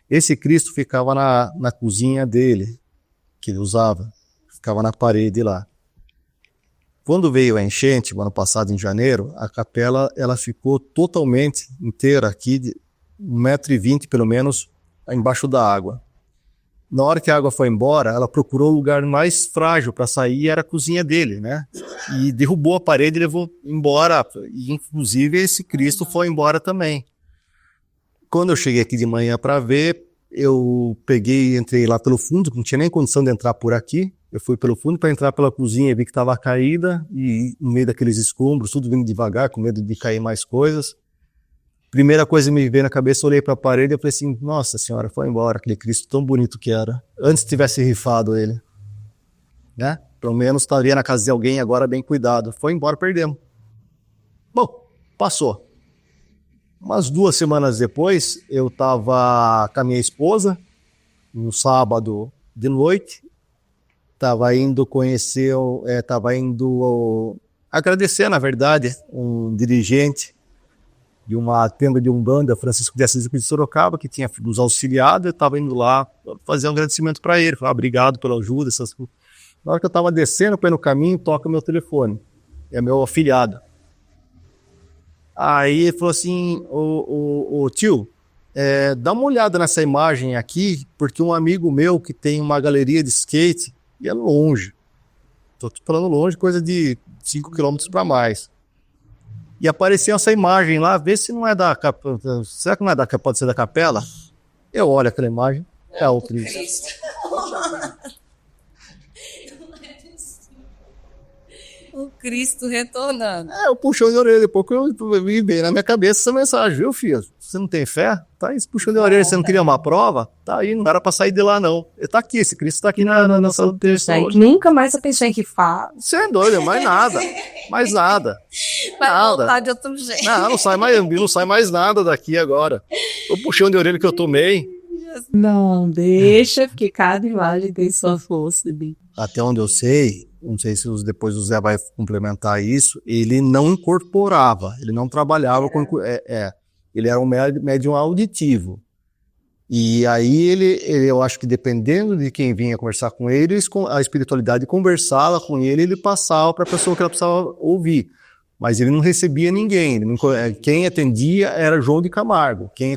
Esse Cristo ficava na cozinha dele, que ele usava, ficava na parede lá. Quando veio a enchente, o ano passado, em janeiro, a capela ela ficou totalmente inteira aqui, de 1,20 m pelo menos, embaixo da água. Na hora que a água foi embora, ela procurou o lugar mais frágil para sair, era a cozinha dele, né? E derrubou a parede e levou embora. E, inclusive, esse Cristo foi embora também. Quando eu cheguei aqui de manhã para ver, eu entrei lá pelo fundo, não tinha nem condição de entrar por aqui. Eu fui pelo fundo para entrar pela cozinha, vi que estava caída, e no meio daqueles escombros, tudo vindo devagar, com medo de cair mais coisas. Primeira coisa que me veio na cabeça, eu olhei para a parede e falei assim, nossa senhora, foi embora, aquele Cristo tão bonito que era. Antes tivesse rifado ele, né? Pelo menos estaria na casa de alguém, agora bem cuidado. Foi embora, perdemos. Bom, passou. Umas 2 semanas depois, eu estava com a minha esposa, no sábado de noite, estava indo agradecer, na verdade, um dirigente de uma tenda de Umbanda, Francisco de Assis de Sorocaba, que tinha nos auxiliado. Eu estava indo lá fazer um agradecimento para ele, falar obrigado pela ajuda, essas coisas. Na hora que eu estava descendo no caminho, toca meu telefone, é meu afilhado. Aí ele falou assim, ô tio, dá uma olhada nessa imagem aqui, porque um amigo meu que tem uma galeria de skate, e é longe, tô falando longe, coisa de 5 quilômetros para mais. E apareceu essa imagem lá, vê se não é da capela. Será que não é pode ser da capela? Eu olho aquela imagem, é o Cristo.
O Cristo retornando.
Eu puxão de orelha, depois que eu vi bem na minha cabeça essa mensagem, viu, filho? Você não tem fé? Tá aí, puxão de orelha, você não queria uma prova? Tá aí, não era pra sair de lá, não. Ele tá aqui, esse Cristo tá aqui na nossa texto
Aí
hoje.
nunca mais a pessoa que fala.
Você é doido, mais nada. Mais nada.
Vai
Nada.
voltar de outro jeito.
Não sai mais nada daqui agora. O puxão de orelha que eu tomei,
Não, deixa, porque cada imagem tem sua força.
até onde eu sei, não sei se depois o Zé vai complementar isso, ele não incorporava, ele não trabalhava com... ele era um médium auditivo. E aí eu acho que dependendo de quem vinha conversar com ele, a espiritualidade conversava com ele, ele passava para a pessoa que ela precisava ouvir. Mas ele não recebia ninguém. Quem atendia era João de Camargo. Quem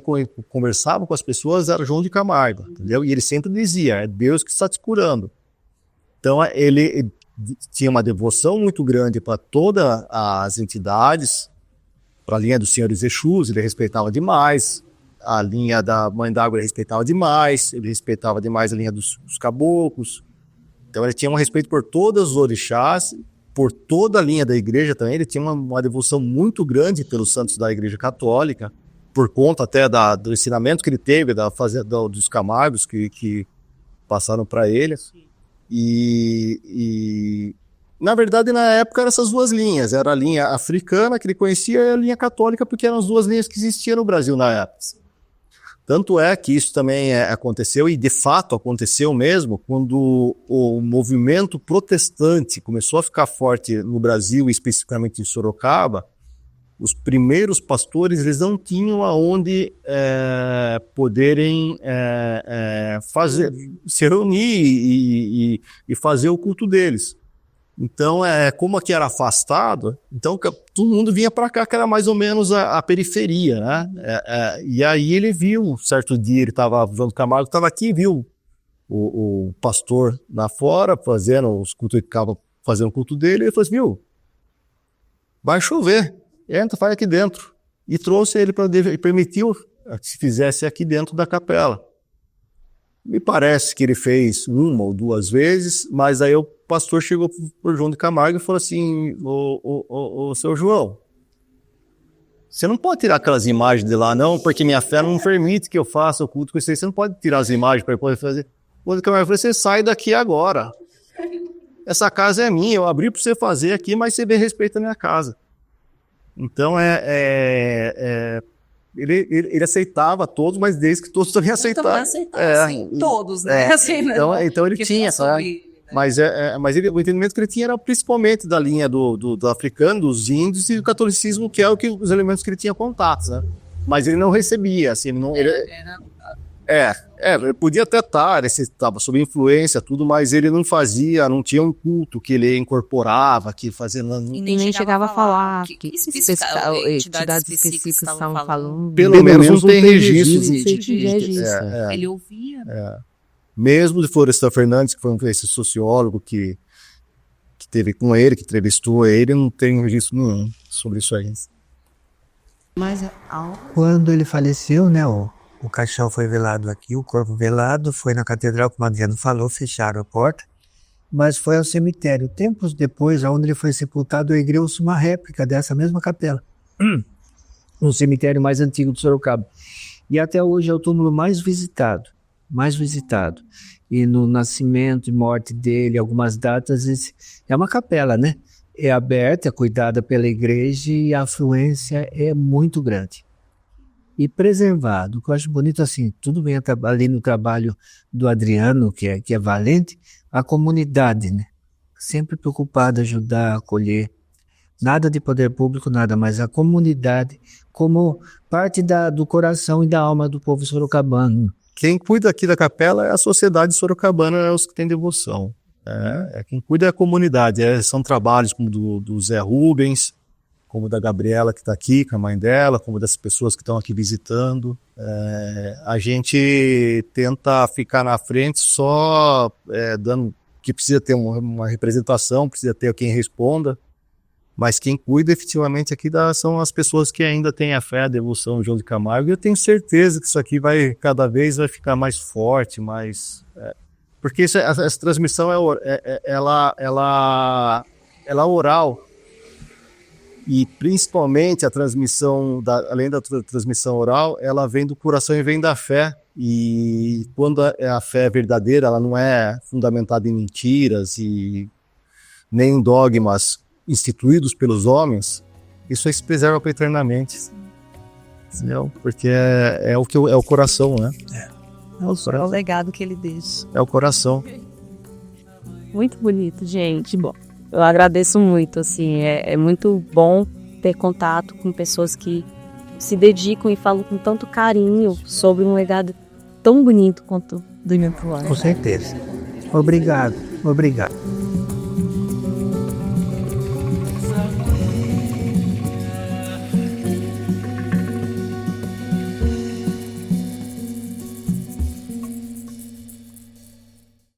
conversava com as pessoas era João de Camargo. Entendeu? E ele sempre dizia, é Deus que está te curando. Então ele tinha uma devoção muito grande para todas as entidades, para a linha dos senhores Exus, ele respeitava demais. A linha da Mãe d'Água ele respeitava demais. Ele respeitava demais a linha dos caboclos. Então ele tinha um respeito por todos os orixás, por toda a linha da igreja também. Ele tinha uma devoção muito grande pelos santos da igreja católica, por conta até do ensinamento que ele teve, dos Camargos que passaram para ele. E na verdade, na época, eram essas duas linhas. Era a linha africana, que ele conhecia, e a linha católica, porque eram as duas linhas que existiam no Brasil na época. Tanto é que isso também aconteceu, e de fato aconteceu mesmo, quando o movimento protestante começou a ficar forte no Brasil, especificamente em Sorocaba. Os primeiros pastores, eles não tinham aonde poderem se reunir e fazer o culto deles. Então, como aqui era afastado, então todo mundo vinha para cá, que era mais ou menos a periferia, né? E aí ele viu, certo dia, ele estava, João do Camargo estava aqui, viu o pastor lá fora, fazendo os cultos, ele ficava fazendo o culto dele, e ele falou assim, viu, vai chover, entra, faz aqui dentro. E trouxe ele e permitiu que se fizesse aqui dentro da capela. Me parece que ele fez uma ou duas vezes, mas aí o pastor chegou pro João de Camargo e falou assim, ô seu João, você não pode tirar aquelas imagens de lá não, porque minha fé não permite que eu faça o culto com você não pode tirar as imagens para poder fazer. O João de Camargo falou, você sai daqui agora. Essa casa é minha, eu abri para você fazer aqui, mas você bem respeita a minha casa. Então ele aceitava todos, mas desde que todos também aceitavam.
Assim, todos, né? Assim, né?
Então ele tinha, sabe? Mas o entendimento que ele tinha era principalmente da linha do africano, dos índios e do catolicismo, que é os elementos que ele tinha contatos, né? Mas ele não recebia, assim, ele podia até estar, ele estava sob influência, tudo, mas ele não fazia, não tinha um culto que ele incorporava, que fazia...
E nem chegava a falar
que
entidades específicas estavam falando.
Pelo menos não tem registro
disso.
Ele ouvia.
Mesmo de Florestan Fernandes, que foi esse sociólogo que teve com ele, que entrevistou ele, não tem registro nenhum sobre isso aí.
Mas
Quando ele faleceu, né, o caixão foi velado aqui, o corpo velado, foi na catedral, como o Adriano falou, fecharam a porta, mas foi ao cemitério. Tempos depois, onde ele foi sepultado, ergueu-se uma réplica dessa mesma capela, no cemitério mais antigo de Sorocaba. E até hoje é o túmulo mais visitado. E no nascimento e morte dele, algumas datas, é uma capela, né? É aberta, é cuidada pela igreja e a afluência é muito grande. E preservado, o que eu acho bonito assim, tudo bem ali no trabalho do Adriano, que é valente, a comunidade, né? Sempre preocupada em ajudar, acolher. Nada de poder público, nada, mas a comunidade como parte do coração e da alma do povo sorocabano.
Quem cuida aqui da capela é a sociedade sorocabana, é os que têm devoção. Quem cuida é a comunidade. São trabalhos como do Zé Rubens, como da Gabriela que está aqui com a mãe dela, como das pessoas que estão aqui visitando. A gente tenta ficar na frente só dando que precisa ter uma representação, precisa ter quem responda, mas quem cuida efetivamente aqui são as pessoas que ainda têm a fé, a devoção ao João de Camargo, e eu tenho certeza que isso aqui cada vez vai ficar mais forte, porque essa transmissão ela oral, E principalmente a transmissão, além da transmissão oral, ela vem do coração e vem da fé. E quando a fé é verdadeira, ela não é fundamentada em mentiras e nem em dogmas instituídos pelos homens, isso aí se preserva para eternamente. Entendeu? Porque é o coração, né?
É o legado que ele deixa.
É o coração.
Muito bonito, gente. Bom, eu agradeço muito, assim, é muito bom ter contato com pessoas que se dedicam e falam com tanto carinho sobre um legado tão bonito quanto do Imaculado.
Com certeza. Obrigado.